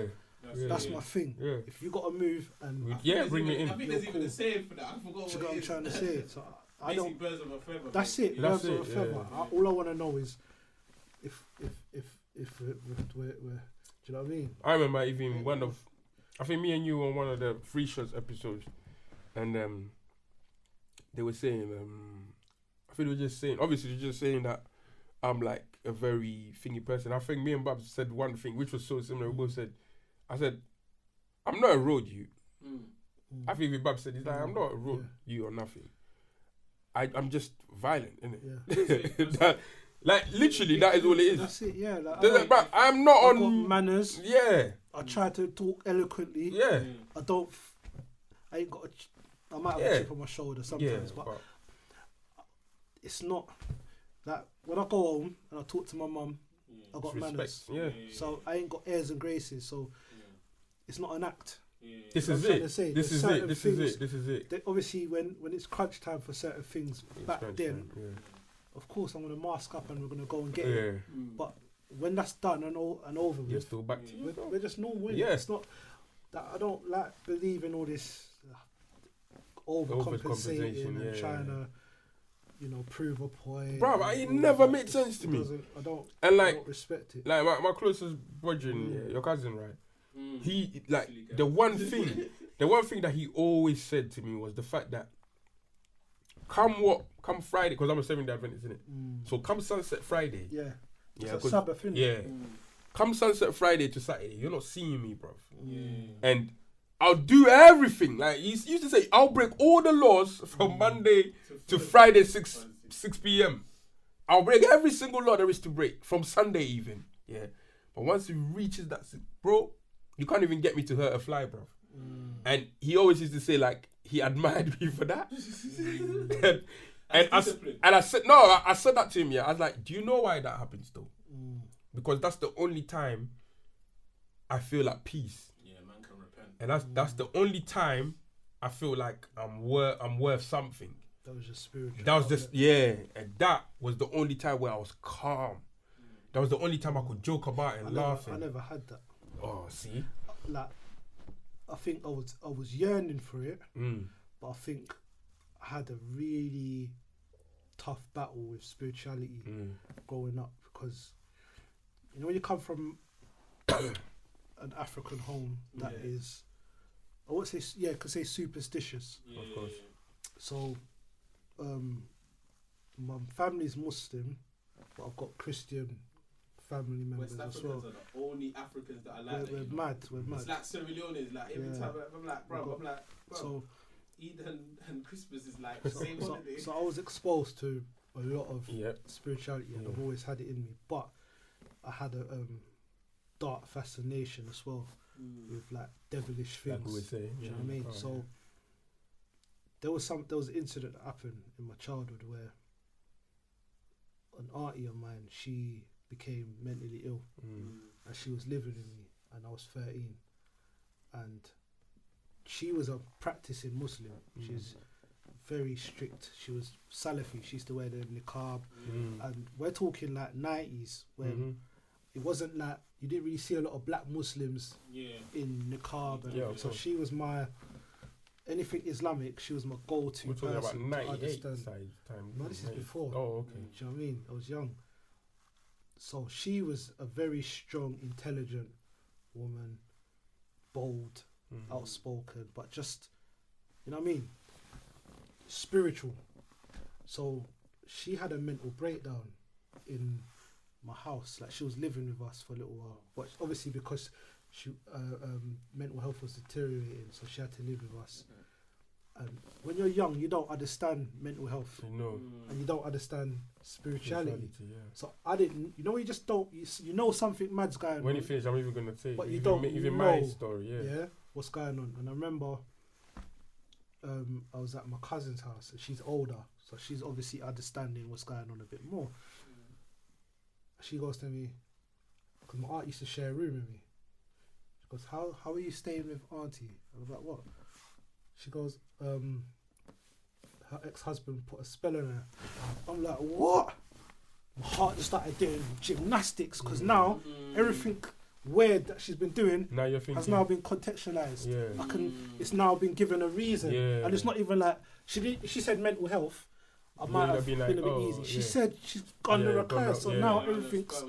my thing. Yeah. If you got to move and bring it in. I think there's even a saying for that. I forgot what I'm trying to say. So I don't. Birds of a feather. That's it. Birds of a feather. All I want to know is if we're, do you know what I mean? I remember even I think me and you on one of the Free Shots episodes, and they were saying, I think they were just saying, obviously they're just saying that I'm like a very thingy person. I think me and Babs said one thing, which was so similar. We both said, I said, I'm not a road you. I think even Babs said, he's like, I'm not a road you or nothing. I'm just violent, innit? Yeah. Like literally, that is all it is. That's it, yeah. But I'm not I've on got manners. Yeah. I try to talk eloquently. Yeah. I ain't got I might have a chip on my shoulder sometimes, but it's not that when I go home and I talk to my mum, I got manners. Yeah. So I ain't got airs and graces. So it's not an act. This is it. This is it. Obviously, when it's crunch time for certain things back then, of course I'm gonna mask up and we're gonna go and get it. But when that's done and over with, still back to we're just normal. Yeah. It's not that I don't like believe in all this overcompensating and trying to, prove a point. Bro, it never made sense to me. I don't respect it. Like my closest brother, your cousin, right? He the one thing that he always said to me was the fact that come Friday, because I'm a 7-day Adventist, isn't it? So come Sunset Friday. Yeah. It's a Sabbath, innit? Yeah. Come Sunset Friday to Saturday, you're not seeing me, bruv. And I'll do everything. Like he used to say, I'll break all the laws from Monday to Friday 6 p.m. I'll break every single law there is to break from Sunday even. Yeah. But once it reaches that, bro, you can't even get me to hurt a fly, bruv. And he always used to say like he admired me for that. and I said I said that to him. Yeah, I was like, do you know why that happens though? Because that's the only time I feel at peace. Yeah, man can repent. And that's the only time I feel like I'm worth something. That was just spiritual. That was just and that was the only time where I was calm. That was the only time I could joke about it and laugh. I never had that. Oh, see, like I think I was yearning for it, but I think I had a really tough battle with spirituality growing up because when you come from an African home that is, I would say could say superstitious. Of course. So, my family's Muslim, but I've got Christian family members West as well. Africans are the only Africans that are like that. We're mad. It's like Sierra Leone is like every time I'm like, bro. So Eid and Christmas is like the same holiday. So I was exposed to a lot of spirituality, and I've always had it in me. But I had a dark fascination as well with like devilish things. Like we were saying, do you know what I mean? So there was an incident that happened in my childhood where an auntie of mine, she became mentally ill, and she was living with me, and I was 13, and she was a practicing Muslim. She's very strict. She was Salafi. She used to wear the niqab, and we're talking like 90s when it wasn't like you didn't really see a lot of black Muslims in niqab, and so she was my anything Islamic. She was my go-to. We're talking about 98 time. No, this is before. Oh, okay. Do you know what I mean? I was young. So she was a very strong, intelligent woman, bold, outspoken, but just, you know what I mean, spiritual. So she had a mental breakdown in my house. Like, she was living with us for a little while, but obviously because she mental health was deteriorating, so she had to live with us. And when you're young, you don't understand mental health, and you don't understand spirituality. So I didn't, you know, you just don't, you know something mad's going on. When you finish, I'm even gonna say, but you don't even know, my story, what's going on. And I remember I was at my cousin's house, and she's older, so she's obviously understanding what's going on a bit more. She goes to me, because my aunt used to share a room with me. She goes, how are you staying with auntie? I was like, what? She goes, her ex-husband put a spell on her. I'm like, what? My heart just started doing gymnastics, because now everything weird that she's been doing now you're thinking, has now been contextualized. It's now been given a reason, and it's not even like she said mental health. I might have been like, a bit easy. She said she's under a curse, so now everything's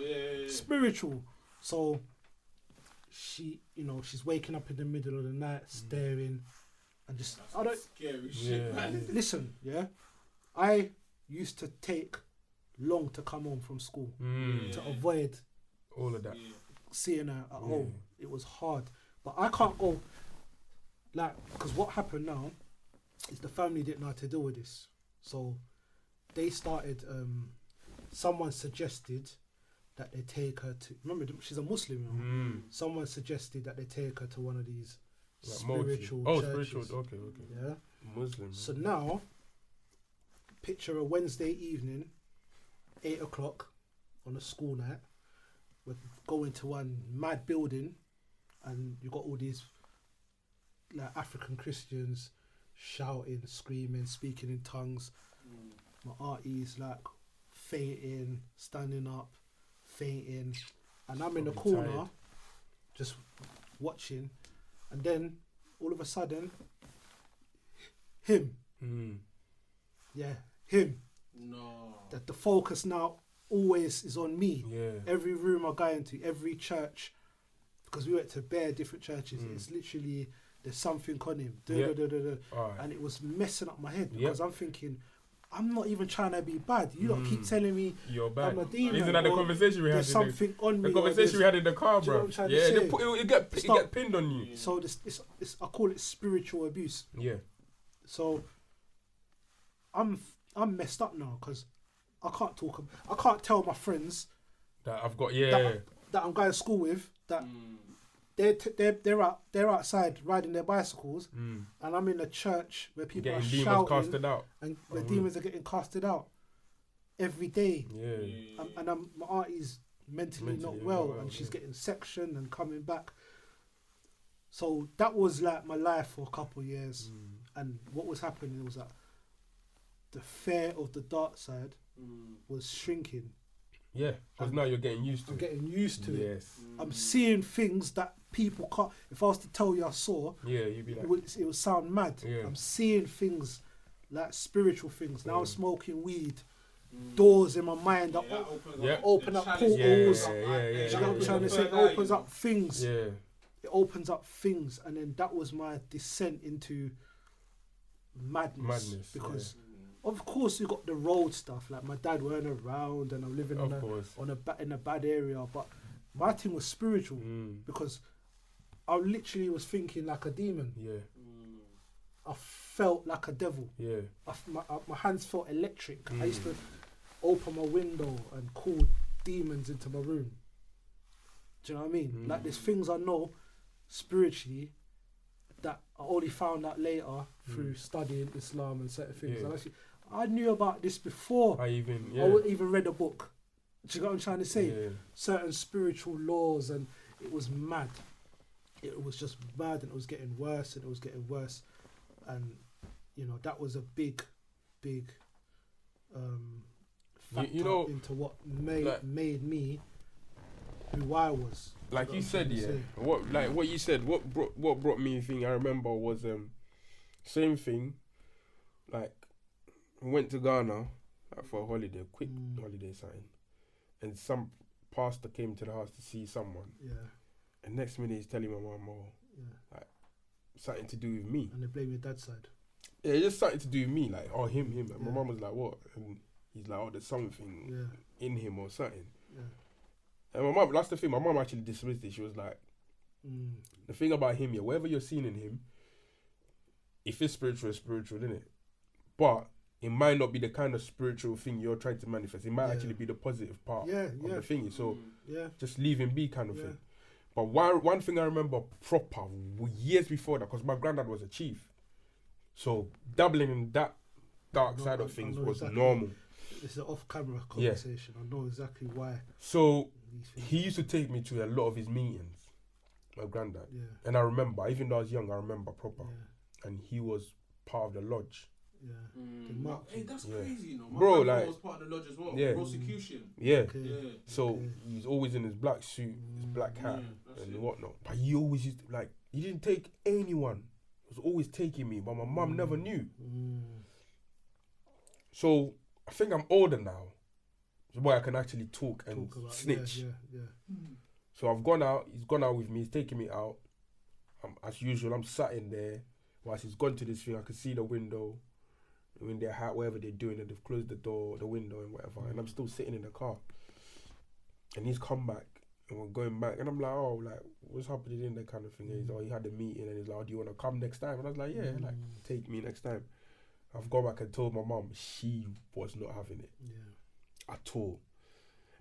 spiritual. So she, you know, she's waking up in the middle of the night, staring, and just I don't. Scary shit, man. Listen, I used to take long to come home from school to avoid all of that. Seeing her at home. It was hard, but I can't go like, because what happened now is the family didn't know how to deal with this, so they started. Someone suggested that they take her to. Remember, she's a Muslim. You know? Someone suggested that they take her to one of these like spiritual churches. Spiritual. Okay. Yeah. Muslim. So now, picture a Wednesday evening, 8 o'clock on a school night. We're going to one mad building, and you got all these like African Christians shouting, screaming, speaking in tongues. My auntie's like fainting, standing up, fainting, and I'm in the corner, tired, just watching. And then all of a sudden, him. Him. No. That the focus now always is on me. Yeah. Every room I go into, every church, because we went to bare different churches. It's literally, there's something on him. Right. And it was messing up my head, because I'm thinking, I'm not even trying to be bad. You lot keep telling me you're bad. I'm a demon. Isn't that the conversation we had? There's something on me. The conversation we had in the car, bro. It get pinned on you. So this I call it spiritual abuse. Yeah. So I'm messed up now, because I can't talk. I can't tell my friends that I've got that I'm going to school with that they're outside riding their bicycles, and I'm in a church where people are shouting, casted out, and where demons are getting casted out every day. And my auntie's mentally not well, and she's getting sectioned and coming back. So that was like my life for a couple of years, and what was happening was that the fear of the dark side was shrinking. Yeah, because now you're getting used to it. I'm getting used to it. Yes. I'm seeing things that people can't. If I was to tell you I saw, you'd be like, it would sound mad. I'm seeing things like spiritual things. Now I'm smoking weed. Doors in my mind that open up portals. You know what I'm trying to say? It opens up things. It opens up things, and then that was my descent into madness. Because of course you got the road stuff, like my dad weren't around and I'm living in a bad area, but my thing was spiritual, because I literally was thinking like a demon. I felt like a devil. My hands felt electric. I used to open my window and call demons into my room. Do you know what I mean? Like, there's things I know spiritually that I only found out later through studying Islam and certain things. And actually, I knew about this before I even read a book. Do you know what I'm trying to say? Certain spiritual laws, and it was mad. It was just mad, and it was getting worse, and it was getting worse. And, you know, that was a big factor into what made me who I was. Like you said, what you said, what brought me a thing I remember was same thing. Like, we went to Ghana for a holiday, quick holiday sign, and some pastor came to the house to see someone. And next minute he's telling my mum, like, something to do with me. And they blame your dad's side. Yeah, it's just something to do with me. Like, oh, him. Like, my mum was like, what? And he's like, oh, there's something in him or something. Yeah. And my mum, that's the thing. My mum actually dismissed it. She was like, the thing about him, yeah, whatever you're seeing in him, if it's spiritual, it's spiritual, isn't it? But it might not be the kind of spiritual thing you're trying to manifest. It might actually be the positive part of the thing. So just leave him be kind of thing. But one thing I remember proper years before that, because my granddad was a chief. So dabbling in that dark side of things was normal. It's an off-camera conversation. I know exactly why. So he used to take me to a lot of his meetings, my granddad. Yeah. And I remember, even though I was young, I remember proper. Yeah. And he was part of the lodge. Yeah. Hey, that's crazy, you know. My bro, grandpa like, was part of the lodge as well. Yeah. Prosecution. Yeah. Okay. So he was always in his black suit, his black hat, and whatnot. But he always used to, like, he didn't take anyone. He was always taking me, but my mum never knew. So I think I'm older now, where I can actually talk and snitch. So I've gone out. He's gone out with me. He's taking me out. As usual, I'm sat in there. Whilst he's gone to this thing, I can see the window. In their hat, whatever they're doing, and they've closed the door, the window, and whatever. And I'm still sitting in the car. And he's come back, and we're going back. And I'm like, oh, like, what's happening in that kind of thing? And he's like, oh, he had a meeting, and he's like, oh, do you want to come next time? And I was like, yeah, like, take me next time. I've gone back and told my mum, she was not having it at all.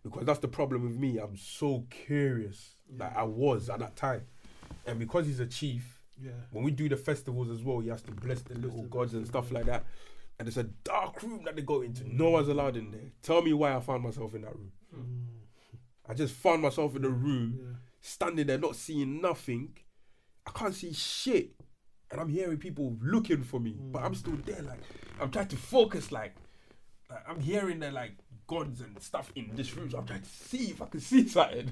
Because that's the problem with me. I'm so curious that I was at that time. And because he's a chief, when we do the festivals as well, he has to bless the little gods and stuff like that. And it's a dark room that they go into. No one's allowed in there. Tell me why I found myself in that room. I just found myself in the room, standing there, not seeing nothing. I can't see shit. And I'm hearing people looking for me. But I'm still there, like, I'm trying to focus, like I'm hearing the, like, gods and stuff in this room. So I'm trying to see if I can see something.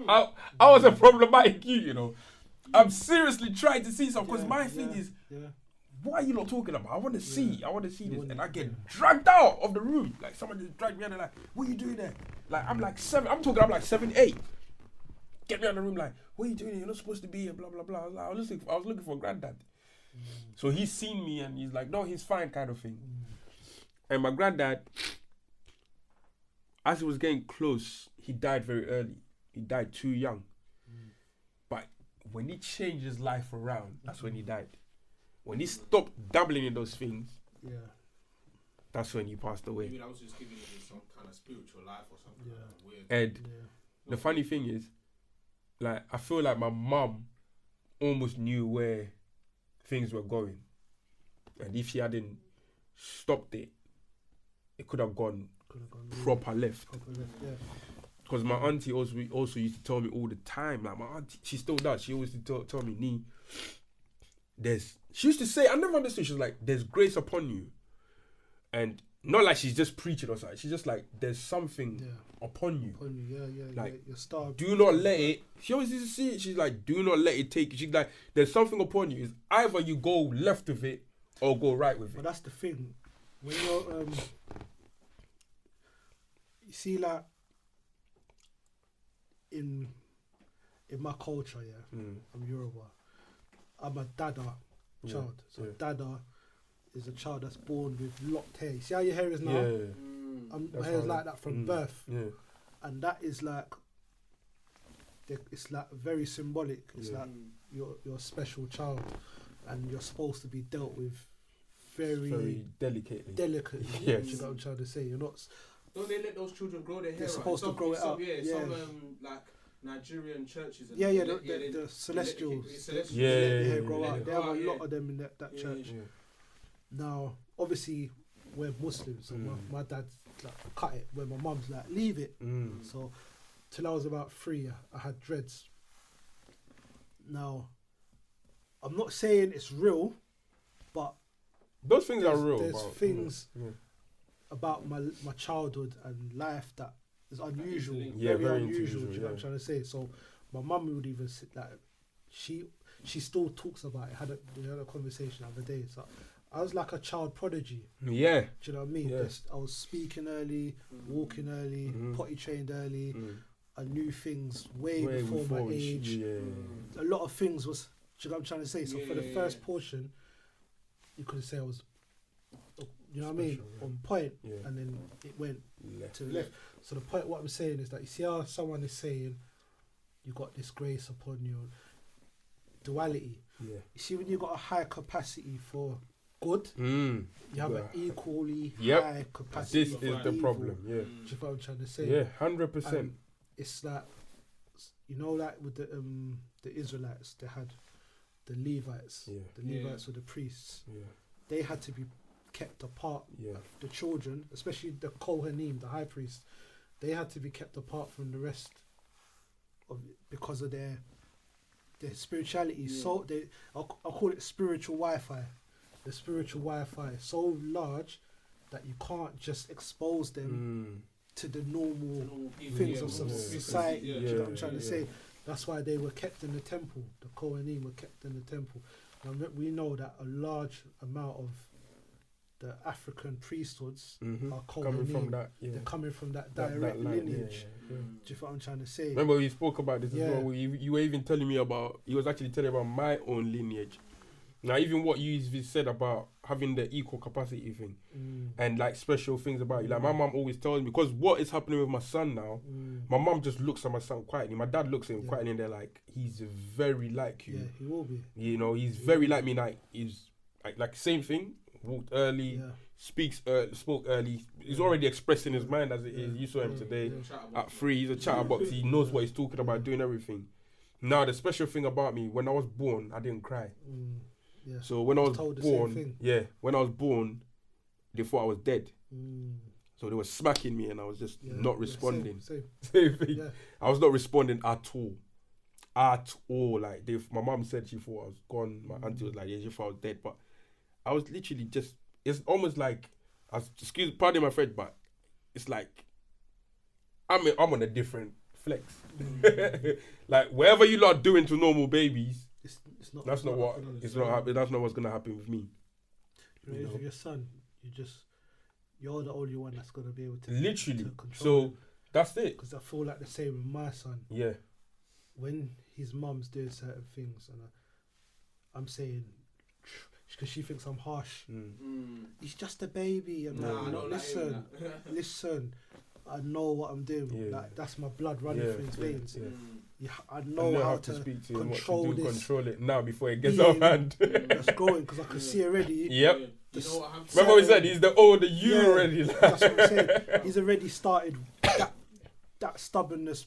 I was a problematic you know. I'm seriously trying to see something. Because my thing is, what are you not talking about? I want to see. I want to see this. And I get dragged out of the room. Like, someone just dragged me out. They're like, what are you doing there? Like, I'm like 7, 8. Get me out of the room, like, what are you doing here? You're not supposed to be here, blah, blah, blah. I was looking for granddad. So he's seen me and he's like, no, he's fine, kind of thing. And my granddad, as he was getting close, he died very early. He died too young. But when he changed his life around, that's when he died. When he stopped dabbling in those things, that's when he passed away. Maybe that was just giving him some kind of spiritual life or something. Weird. And the funny thing is, like, I feel like my mum almost knew where things were going. And if she hadn't stopped it, it could have gone proper left. Because my auntie also used to tell me all the time, like, my auntie, she still does, she always used to tell me, Nee, she used to say, I never understood, she was like, there's grace upon you. And not like she's just preaching or something, she's just like, there's something upon you. Like, your star. Do not let it, she always used to see it, she's like, do not let it take you. She's like, there's something upon you. It's either you go left with it or go right with it. But that's the thing. When you're, you see, like, in my culture, I'm Yoruba. I'm a dada child. So dada is a child that's born with locked hair. You see how your hair is now? My hair is like that from birth. And that is like, it's like very symbolic. It's like you're a special child and you're supposed to be dealt with very delicately. Yes. You know what I'm trying to say? You're not. Don't they let those children grow their hair? They're supposed to grow it out. Some like Nigerian churches. And the celestials. Let the hair grow out. They have a lot of them in that church. Now, obviously, we're Muslims, so my dad's like, cut it, where my mum's like, leave it. So, till I was about 3, I had dreads. Now, I'm not saying it's real, but those things are real. There's things about my childhood and life that is unusual, very unusual. Do you know what I'm trying to say? So my mum would even sit like, she still talks about it. We had a conversation the other day. So I was like a child prodigy. Yeah. Do you know what I mean? I was speaking early, walking early, potty trained early. I knew things way before my age. A lot of things was you know what I'm trying to say? So for the first portion, you could say I was, you know what I mean, on point, and then it went to the left. So the point, what I'm saying is that you see how someone is saying, you got this grace upon your duality. Yeah. You see when you got a high capacity for good, you have an equally high capacity. This for is the evil. problem. Yeah. Do you know what I'm trying to say? Yeah, 100%. It's like, you know, like with the Israelites, they had the Levites. Yeah. The Levites were the priests. Yeah. They had to be kept apart. Yeah. The children, especially the Kohanim, the high priest, they had to be kept apart from the rest of because of their spirituality. Yeah. So I'll call it spiritual Wi-Fi. The spiritual Wi-Fi is so large that you can't just expose them to the normal things of society. Yeah. Do you know what I'm trying to say? That's why they were kept in the temple. The Kohanim were kept in the temple. Now we know that a large amount of the African priesthoods are Kohanim. Coming from that, They're coming from that direct lineage. Do you know what I'm trying to say? Remember we spoke about this as well. You were even telling me about, he was actually telling about my own lineage. Now, even what you said about having the equal capacity thing and like special things about you. Like my mum always tells me, because what is happening with my son now, my mum just looks at my son quietly. My dad looks at him quietly and they're like, he's very like you. Yeah, he will be. You know, he's very like me. Like, he's like same thing, walked early, spoke early. He's already expressing his mind as it is. You saw him today at 3. He's a chatterbox. He knows what he's talking about, doing everything. Now, the special thing about me, when I was born, I didn't cry. Yeah. So when I was born, they thought I was dead. So they were smacking me and I was just not responding. Same thing. Yeah. I was not responding at all. At all. Like my mum said she thought I was gone. My auntie was like, yeah, she thought I was dead. But I was literally just, it's almost like, pardon my French, but it's like I'm on a different flex. Like whatever you lot doing to normal babies, it's not. That's not what's gonna happen with me. You know, with your son, you're the only one that's gonna be able to literally to control so him. That's it. Because I feel like the same with my son. Yeah. When his mum's doing certain things, and I'm saying, because she thinks I'm harsh. He's just a baby. I'm like, listen. I know what I'm doing. Yeah. Like that's my blood running through his veins. Yeah, I know how to speak to control him, control it now before it gets out of hand. That's growing because I can see already. Yep. You know what remember we said he's the older you already. Like. That's what I'm saying. He's already started that stubbornness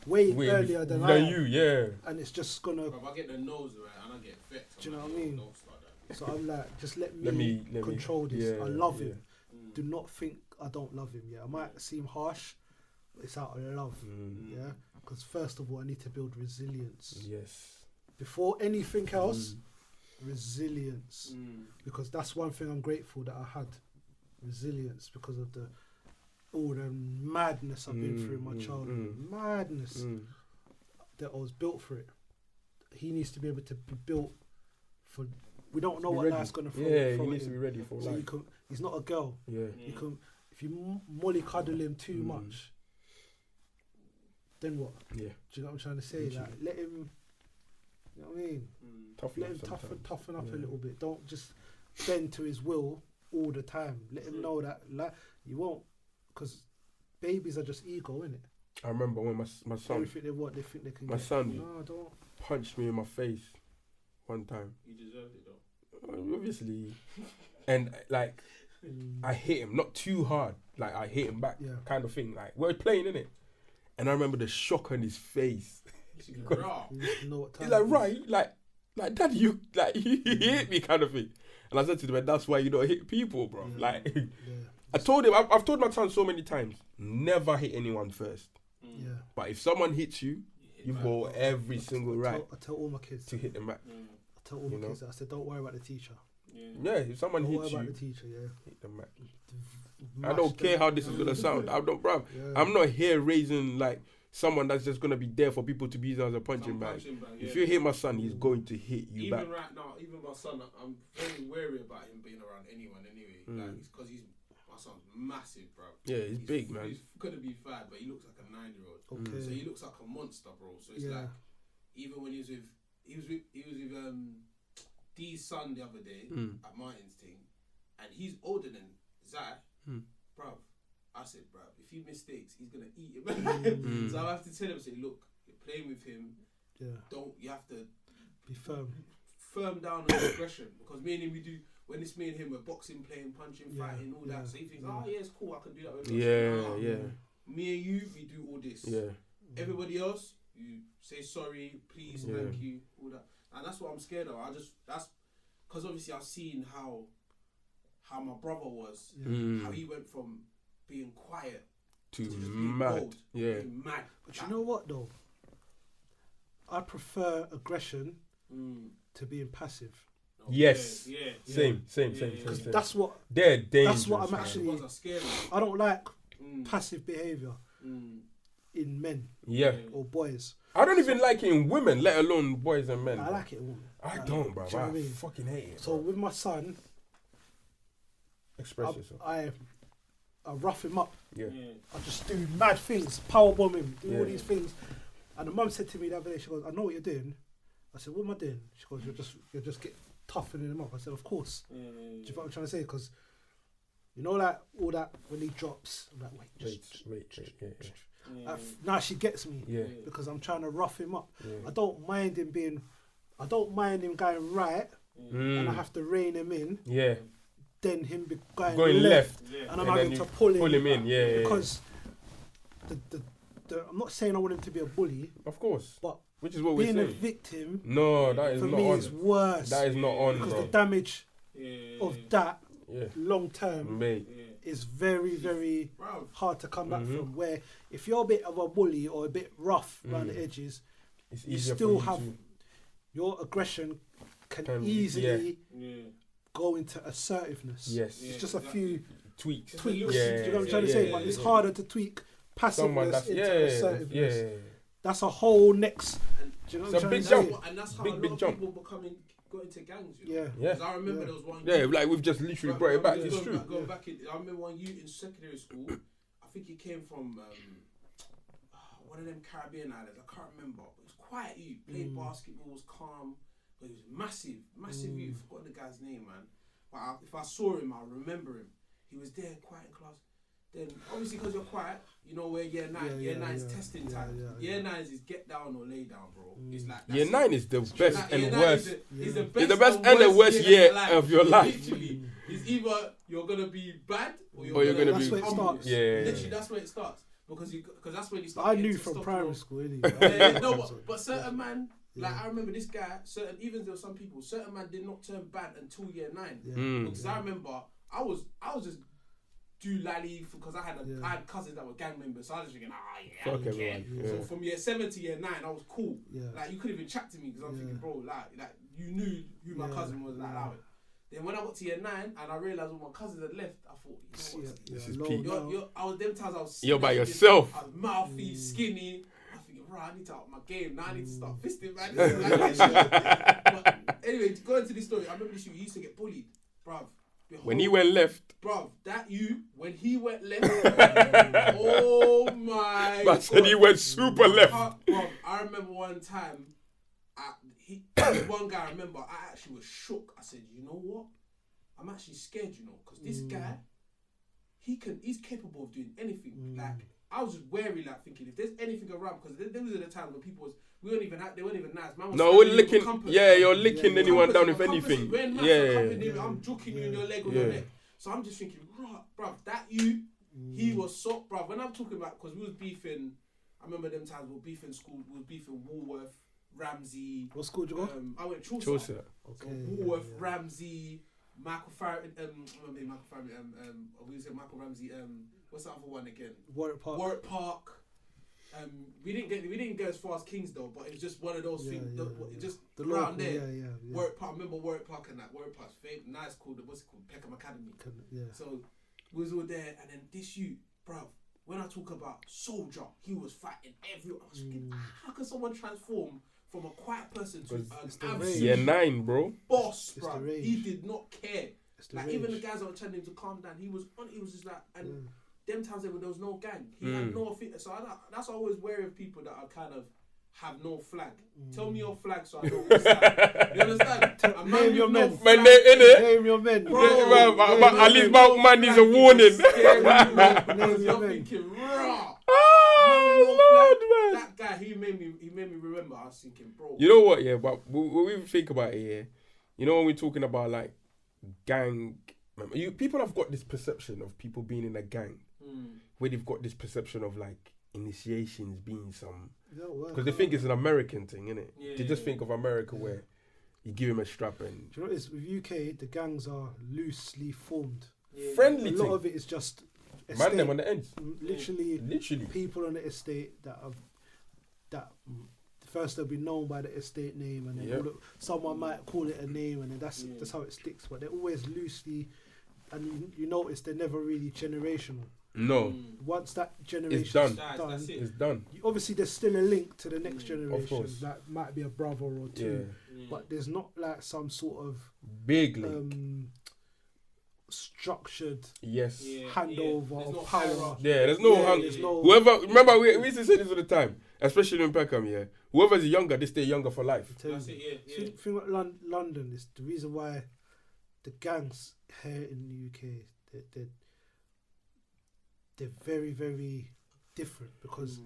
way earlier than I am. You. Yeah. And it's just gonna. If I get the nose right and I get vexed. Do you know what I mean? So I'm like, just let me control this. Yeah, I love him. Do not think I don't love him. Yeah, I might seem harsh, but it's out of love. Yeah, because first of all, I need to build resilience. Yes. Before anything else, resilience. Because that's one thing I'm grateful that I had. Resilience because of all the madness I've been through in my childhood. Madness that I was built for it. He needs to be able to be built for. We don't know what life's gonna throw. Yeah, he needs to be ready for so life. He's not a girl. Yeah. You can. If you mollycoddle him too much, then what? Yeah. Do you know what I'm trying to say? Literally. Like, let him. You know what I mean? Let him toughen up a little bit. Don't just bend to his will all the time. Let him know that you won't, because babies are just ego, innit? I remember when my son. Everything they think they can. My get. son. No, don't. Punched me in my face one time. You deserved it though. Obviously. And like, I hit him, not too hard. Like I hit him back, kind of thing. Like we're playing, innit? And I remember the shock on his face. He's like, right, like Dad, you hit me, kind of thing. And I said to him, that's why you don't hit people, bro. Like, I told him, I've told my son so many times, never hit anyone first. Yeah. But if someone hits you, you've got every single right. I tell all my kids to hit them back. I tell all my kids that. I said, don't worry about the teacher. Yeah, if someone hits you, don't worry about the teacher. hit them back. I don't care how this is gonna sound. I'm not here raising like someone that's just gonna be there for people to be used as a punching bag. If you hit my son, he's going to hit you back. Even right now, even my son, I'm very wary about him being around anyone anyway. Like, it's because my son's massive, bro. Yeah, he's big, man. He's gonna be 5, but he looks like a 9-year-old. Okay. So he looks like a monster, bro. So it's like, even when he's with he was with D's son the other day at Martin's thing, and he's older than Zach. Bruv, I said, bruv, if he mistakes, he's gonna eat him. So I have to tell him, say, look, you're playing with him. You have to be firm down on aggression, because me and him, we do. When it's me and him, we're boxing, playing, punching, fighting, all that. So he thinks, oh yeah, it's cool, I can do that with us. Me and you, we do all this. Everybody else, you say sorry, please, thank you, all that. And that's what I'm scared of. That's because obviously I've seen how my brother was, how he went from being quiet to just being bold, being mad. But you know what though? I prefer aggression to being passive. Yes. Same. Because that's what they're dangerous. That's what I'm actually. I don't like passive behaviour in men. Or boys. I don't even like it in women, let alone boys and men. I like it in women. I don't, bro. I fucking hate it. So with my son, express yourself. I rough him up. I just do mad things, powerbomb him, do all these things. And the mum said to me the other day, she goes, I know what you're doing. I said, what am I doing? She goes, you're just get toughening him up. I said, of course. Do you know what I'm trying to say? Because you know, like all that when he drops, I'm like, wait. Now she gets me because I'm trying to rough him up. I don't mind him going right, and I have to rein him in. Then him going left, and I'm having to pull him in. Because I'm not saying I want him to be a bully, of course, but which is what we're saying. Being a victim, that is for not me on. is worse. That is not on, because bro. the damage of that long term is very, very hard to come back from. Where if you're a bit of a bully or a bit rough around the edges, you still have your aggression can easily go into assertiveness. It's just a few tweaks. Do you know what I'm trying to say? But it's harder to tweak passiveness into assertiveness. That's a whole next. Do you know what I'm trying to say? And that's how a lot of people got into gangs. Because I remember there was one. Like we've just literally brought it back. It's true. Going back I remember one youth in secondary school. I think he came from one of them Caribbean islands. I can't remember. It was quiet youth. Played basketball. Was calm. But he was massive youth. Forgot the guy's name, man. But if I saw him, I'll remember him. He was there, quiet in class. Then obviously because you're quiet, you know where year 9 is testing time. Year 9 is get down or lay down, bro. It's like year 9 is the best and worst. It's the best and the worst year of your life. Literally, it's either you're gonna be bad or you're gonna be. That's where it starts. Literally, that's where it starts because that's when you start. I knew from primary school anyway. But certain man. Like I remember this guy. Even though some people, certain man did not turn bad until year 9. Because I remember I was just do lally because I had cousins that were gang members, so I was just thinking, fuck everyone. So from year 7 to year 9, I was cool. Like you couldn't even chat to me because I'm thinking, bro, like you knew who my cousin was. Like that. Then when I got to year 9 and I realised all my cousins had left, I thought, you know what? This is peak. I was them times I was. You're by yourself. I was mouthy, skinny. I need to up my game. Now I need to start fisting, man. But anyway, to go into this story, I remember this year, he used to get bullied, bruv. When he went left. Bruv, when he went left, oh my God. Said he went super left. Bruv, I remember one time, one guy, I remember, I actually was shook. I said, you know what? I'm actually scared, because this guy, he's capable of doing anything. Like, I was just wary, like thinking if there's anything around, because there was a time when people they weren't even nice. Man was we're licking. You're licking anyone down if anything. I'm joking you in your leg or your neck. So I'm just thinking, bruv, that he was so, bruv. When I'm talking about, because we was beefing. I remember them times we were beefing school. We was beefing Woolworth, Ramsey. What school did you go? I went Chaucer. Okay. So Woolworth, Ramsey, Michael Farron. We said Michael Ramsey. What's the other one again? Warwick Park. We didn't go as far as Kings though, but it was just one of those things. Just the around local, there. Warwick Park. I remember Warwick Park and that. Warwick Park's nice, called what's it called? Peckham Academy. So we was all there, and then this bruv. When I talk about soldier, he was fighting everyone. I was thinking, how can someone transform from a quiet person to an absolute year 9, bro? Boss, bro. He did not care. Like even the guys that were telling him to calm down, he was just like, and them times there was no gang. He had no fit. So that's always wary of people that are kind of have no flag. Tell me your flag so I know which side. You understand? A Name your with no men. flag, Man, innit? Name your men. At least my man needs a warning. Because you're thinking, raw. Oh, Lord, man. That guy, he made me remember. I was thinking, bro. You know what, yeah, but when we think about it, yeah, you know when we're talking about like gang, people have got this perception of people being in a gang, where they've got this perception of like initiations being some, because they think it's an American thing, innit? Yeah, they just think of America where you give him a strap and. Do you know what it is? With UK, the gangs are loosely formed. Friendly A thing. lot of it is just Man them on the ends. Literally Literally. people on the estate that first they'll be known by the estate name, and then someone might call it a name, and then that's how it sticks. But they're always loosely, and you notice they're never really generational. No. Once that generation It's done. is done, It's done. obviously there's still a link to the next generation. Of course. That might be a brother or two, but there's not like some sort of Big link. Structured There's handover of no power. hierarchy. Yeah, there's no there's no. Whoever, remember, we used to say this all the time, especially in Peckham, yeah. Whoever's younger, they stay younger for life. That's it, yeah. The thing about London is the reason why the gangs here in the UK, they're very, very different, because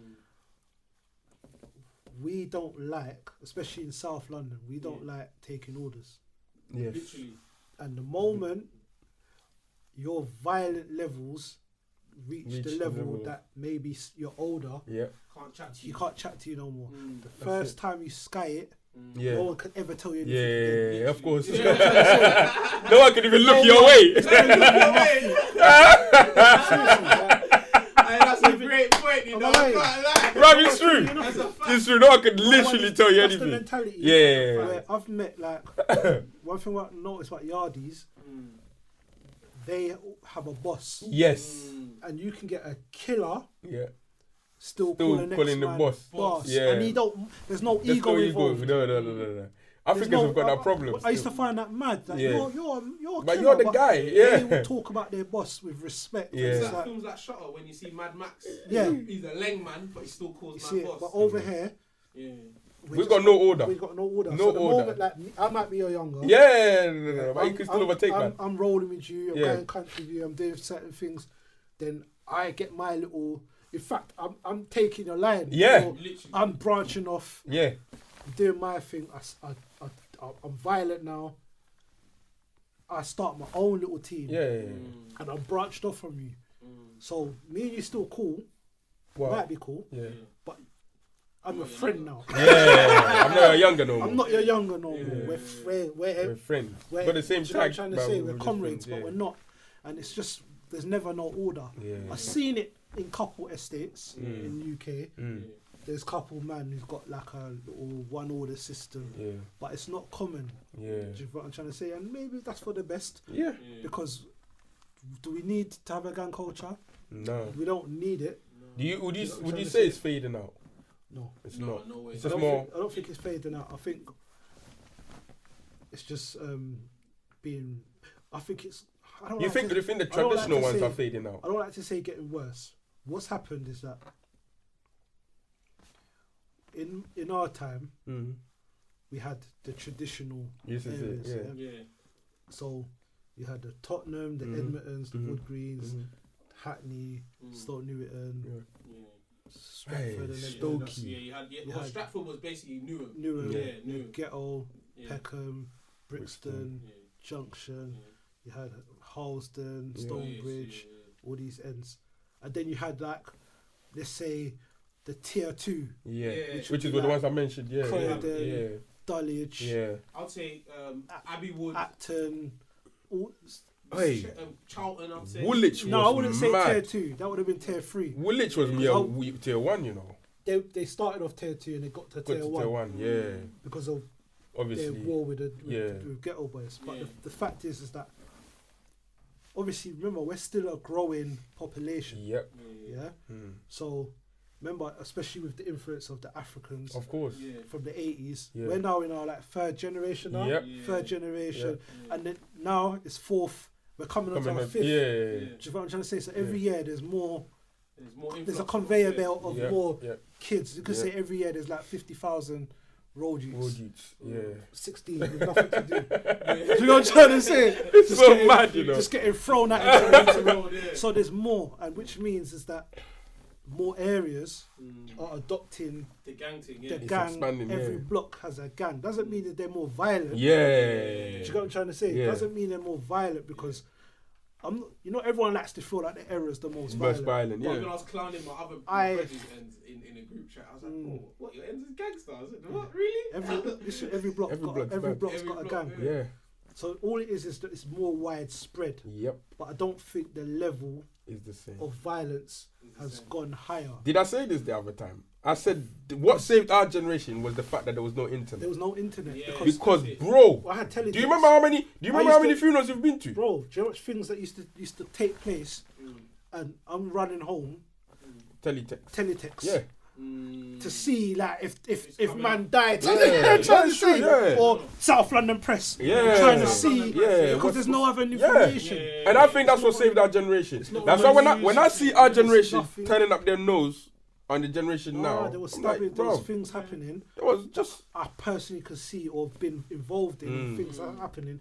we don't like, especially in South London, we don't like taking orders. Yes. Literally. And the moment your violent levels reach the level that maybe you're older, Can't chat to you can't chat to you no more. The That's first time you sky it, Yeah. no one can ever tell you anything again. Yeah, of course. No one can even look your way. That's a great point, you know. Bro, it's true. It's true. No one can literally tell you That's anything. the mentality. Yeah. Where I've met, like, one thing I noticed about yardies, they have a boss. Yes. And you can get a killer Yeah. still call the next calling the man boss. Yeah. And there's no There's ego no involved. No. Africans have got that problem. I used to find that mad. Like, you're a But killer, you're the guy, yeah. They will talk about their boss with respect. Yeah. It's It's like like, films like Shutter when you see Mad Max. Yeah. He's a leng man, but he still calls you man see it, boss. but over here, We've got no order. We've got no order. No so the order. moment, like, I might be your younger. Yeah, no. But you can still overtake, man. I'm rolling with you. I'm Yeah. going country with you. I'm doing certain things. Then I get my little. In fact, I'm taking your line. Yeah. So I'm branching off. Yeah. Doing my thing. I'm violent now. I start my own little team. Yeah. And I'm branched off from you. So me and you still cool. Wow. Might be cool. Yeah. But I'm your friend now. Yeah. I'm not your younger no more. I'm not your younger no more. Yeah. We're friends. We're Got the same do you know what I'm tag. trying to but say? we're We're just comrades, friends, but we're not. And it's just, there's never no order. Yeah. I've seen it in couple estates in the UK. Mm. There's a couple man who's got like a little one order system, Yeah. but it's not common. Yeah. Do you know what I'm trying to say? And maybe that's for the best, Yeah. because do we need to have a gang culture? No. We don't need it. Would you trying to say say? it's fading out? No. It's No, not. no way. It's I just don't more. think- I don't think it's fading out. I think it's just being. I think it's. I don't. You like think to- the I don't like traditional to ones say- are fading out? I don't like to say getting worse. What's happened is that in our time we had the traditional This is areas. it. Yeah. So you had the Tottenham, the Edmontons, the Wood Greens, Hackney, Stoke Newington, Stratford, and then Stokey. You had Stratford was basically Newham. Newham, Ghetto, Yeah. Peckham, Brixton, Junction. You had Harlesden, Stonebridge, all these ends, and then you had like, let's say, the tier 2, Which is the ones I mentioned. Yeah. Croydon, Dulwich, Yeah. I'd say Abbey Wood, Acton. All, Hey. Charlton. I'd say Woolwich was no, I wouldn't say mad. tier 2. That would have been tier 3. Woolwich was tier 1, you know. They started off tier 2 and they got to Got tier to 1 tier 1, yeah. because of Obviously. their war with Ghetto Boys. But Yeah. the fact is that obviously, remember, we're still a growing population. Yep. Yeah. So remember, especially with the influence of the Africans Of course. from the 80s, Yeah. we're now in our like third generation now. Yep. Third generation, and then now it's fourth. We're coming on to our fifth. Yeah. Do you know what I'm trying to say? So every year there's more there's a conveyor belt of Yeah, more yeah. kids. You could Yeah. say every year there's like 50,000 road Road youths. youths, yeah. 16 with nothing to do. Do you know what I'm trying to say? It's so mad, you know. Just getting thrown at into the road. So there's more, and which means is that more areas are adopting The gang thing, the yeah. It's gang. expanding, Every yeah. block has a gang. Doesn't mean that they're more violent. Yeah. Do you get what I'm trying to say? Yeah. Doesn't mean they're more violent because everyone likes to feel like the era's the most Most violent. violent, But yeah. when I was clowning my other I- Reggie's ends in a group chat, I was like, oh, what, your ends is gangsters? I said, what, really? Every block's Every got block's every bad. block's Every got a block, gang. Yeah. So all it is that it's more widespread. Yep. But I don't think the level It's the same. of violence has gone higher. Did I say this the other time? I said what saved our generation was the fact that there was no internet. There was no internet Yeah. because Because, bro, I had teletext. do you remember how many? Do you remember how used many to- funerals you've been to? Bro, do you know much things that used to take place, and I'm running home, teletext. Yeah. To see like if coming man died, Yeah, trying to that's true, see, yeah. or South London Press, Yeah. trying to see, Yeah. because there's no other Yeah. information. And I think that's what saved our generation. not That's on why the when I news, see our there's generation nothing. turning up their nose on the generation now, There was I'm stabbing, like, there was bro, things happening. it was just I personally could see or been involved in and things that are happening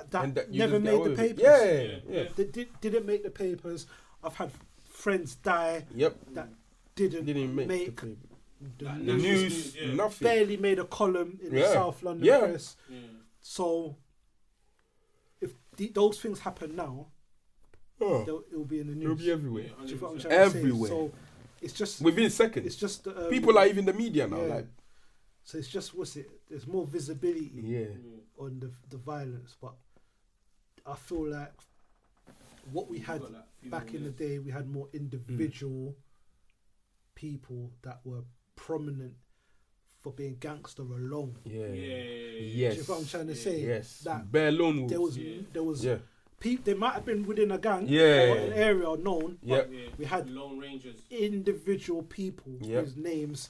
that, and that you never just get made away the with it. papers. Yeah. They didn't make the papers. I've had friends die Yep. that didn't Didn't make the the Like, the news. news, yeah. nothing. Barely made a column in the Yeah. South London Yeah. Press. So if those things happen now, Oh, it'll be in the news. it'll be everywhere. Yeah, Do you know what I'm 100%. trying to say? Everywhere. So it's just Within seconds. it's just People are even the media now. yeah. Like, so it's just there's more visibility yeah. on the violence, but I feel like what we had Got, like, few back more in the years. day, we had more individual people that were prominent for being gangster alone. Yeah. Yeah. Do Yes. you know what I'm trying to say? Yes. That Bare lone wolves. there was Yeah. they might have been within a gang Yeah. or an area known, Yeah. but we had Lone Rangers. individual people Yep. whose names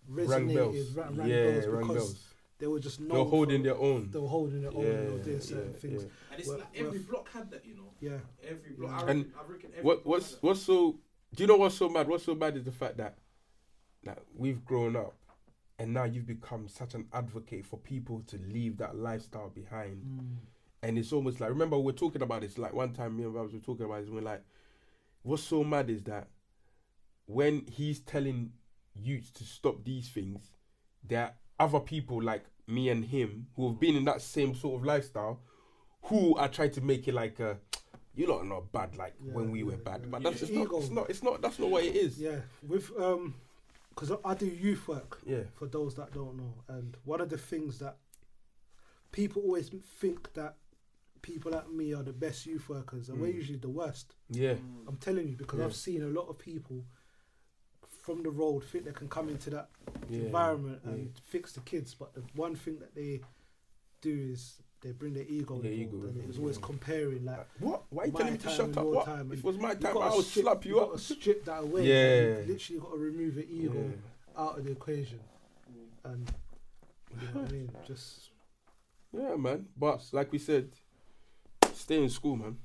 Rang bells. resonated, rang Yeah, bells rang because bells. they were just known They're holding for, their own. they were holding their own, Yeah, they were doing certain things. yeah. And it's Well, like every well, block had that, you know. Yeah. Every block. Yeah. I And reckon every What block had that. what's so? Do you know what's so mad? What's so bad is the fact that we've grown up, and now you've become such an advocate for people to leave that lifestyle behind. And it's almost like, remember we were talking about this, like one time me and Babs were talking about this, we're like, what's so mad is that when he's telling youths to stop these things, there are other people like me and him who have been in that same sort of lifestyle who are trying to make it like a, you lot are not bad like when we were bad. But that's just Ego. it's not that's not what it is. Yeah, with because I do youth work. Yeah. For those that don't know, and one of the things that people always think that people like me are the best youth workers, and we're usually the worst. Yeah. I'm telling you, because I've seen a lot of people from the road think they can come into that environment and fix the kids, but the one thing that they do is they bring their ego involved, and it's always comparing like, What? Why are you my telling me to time shut and up? your What? time, If it was my You've time, gotta I would strip- slap you've you gotta up. strip that away. Yeah. You've literally got to remove the ego out of the equation, and you know what I mean. Just Yeah, man. But like we said, stay in school, man.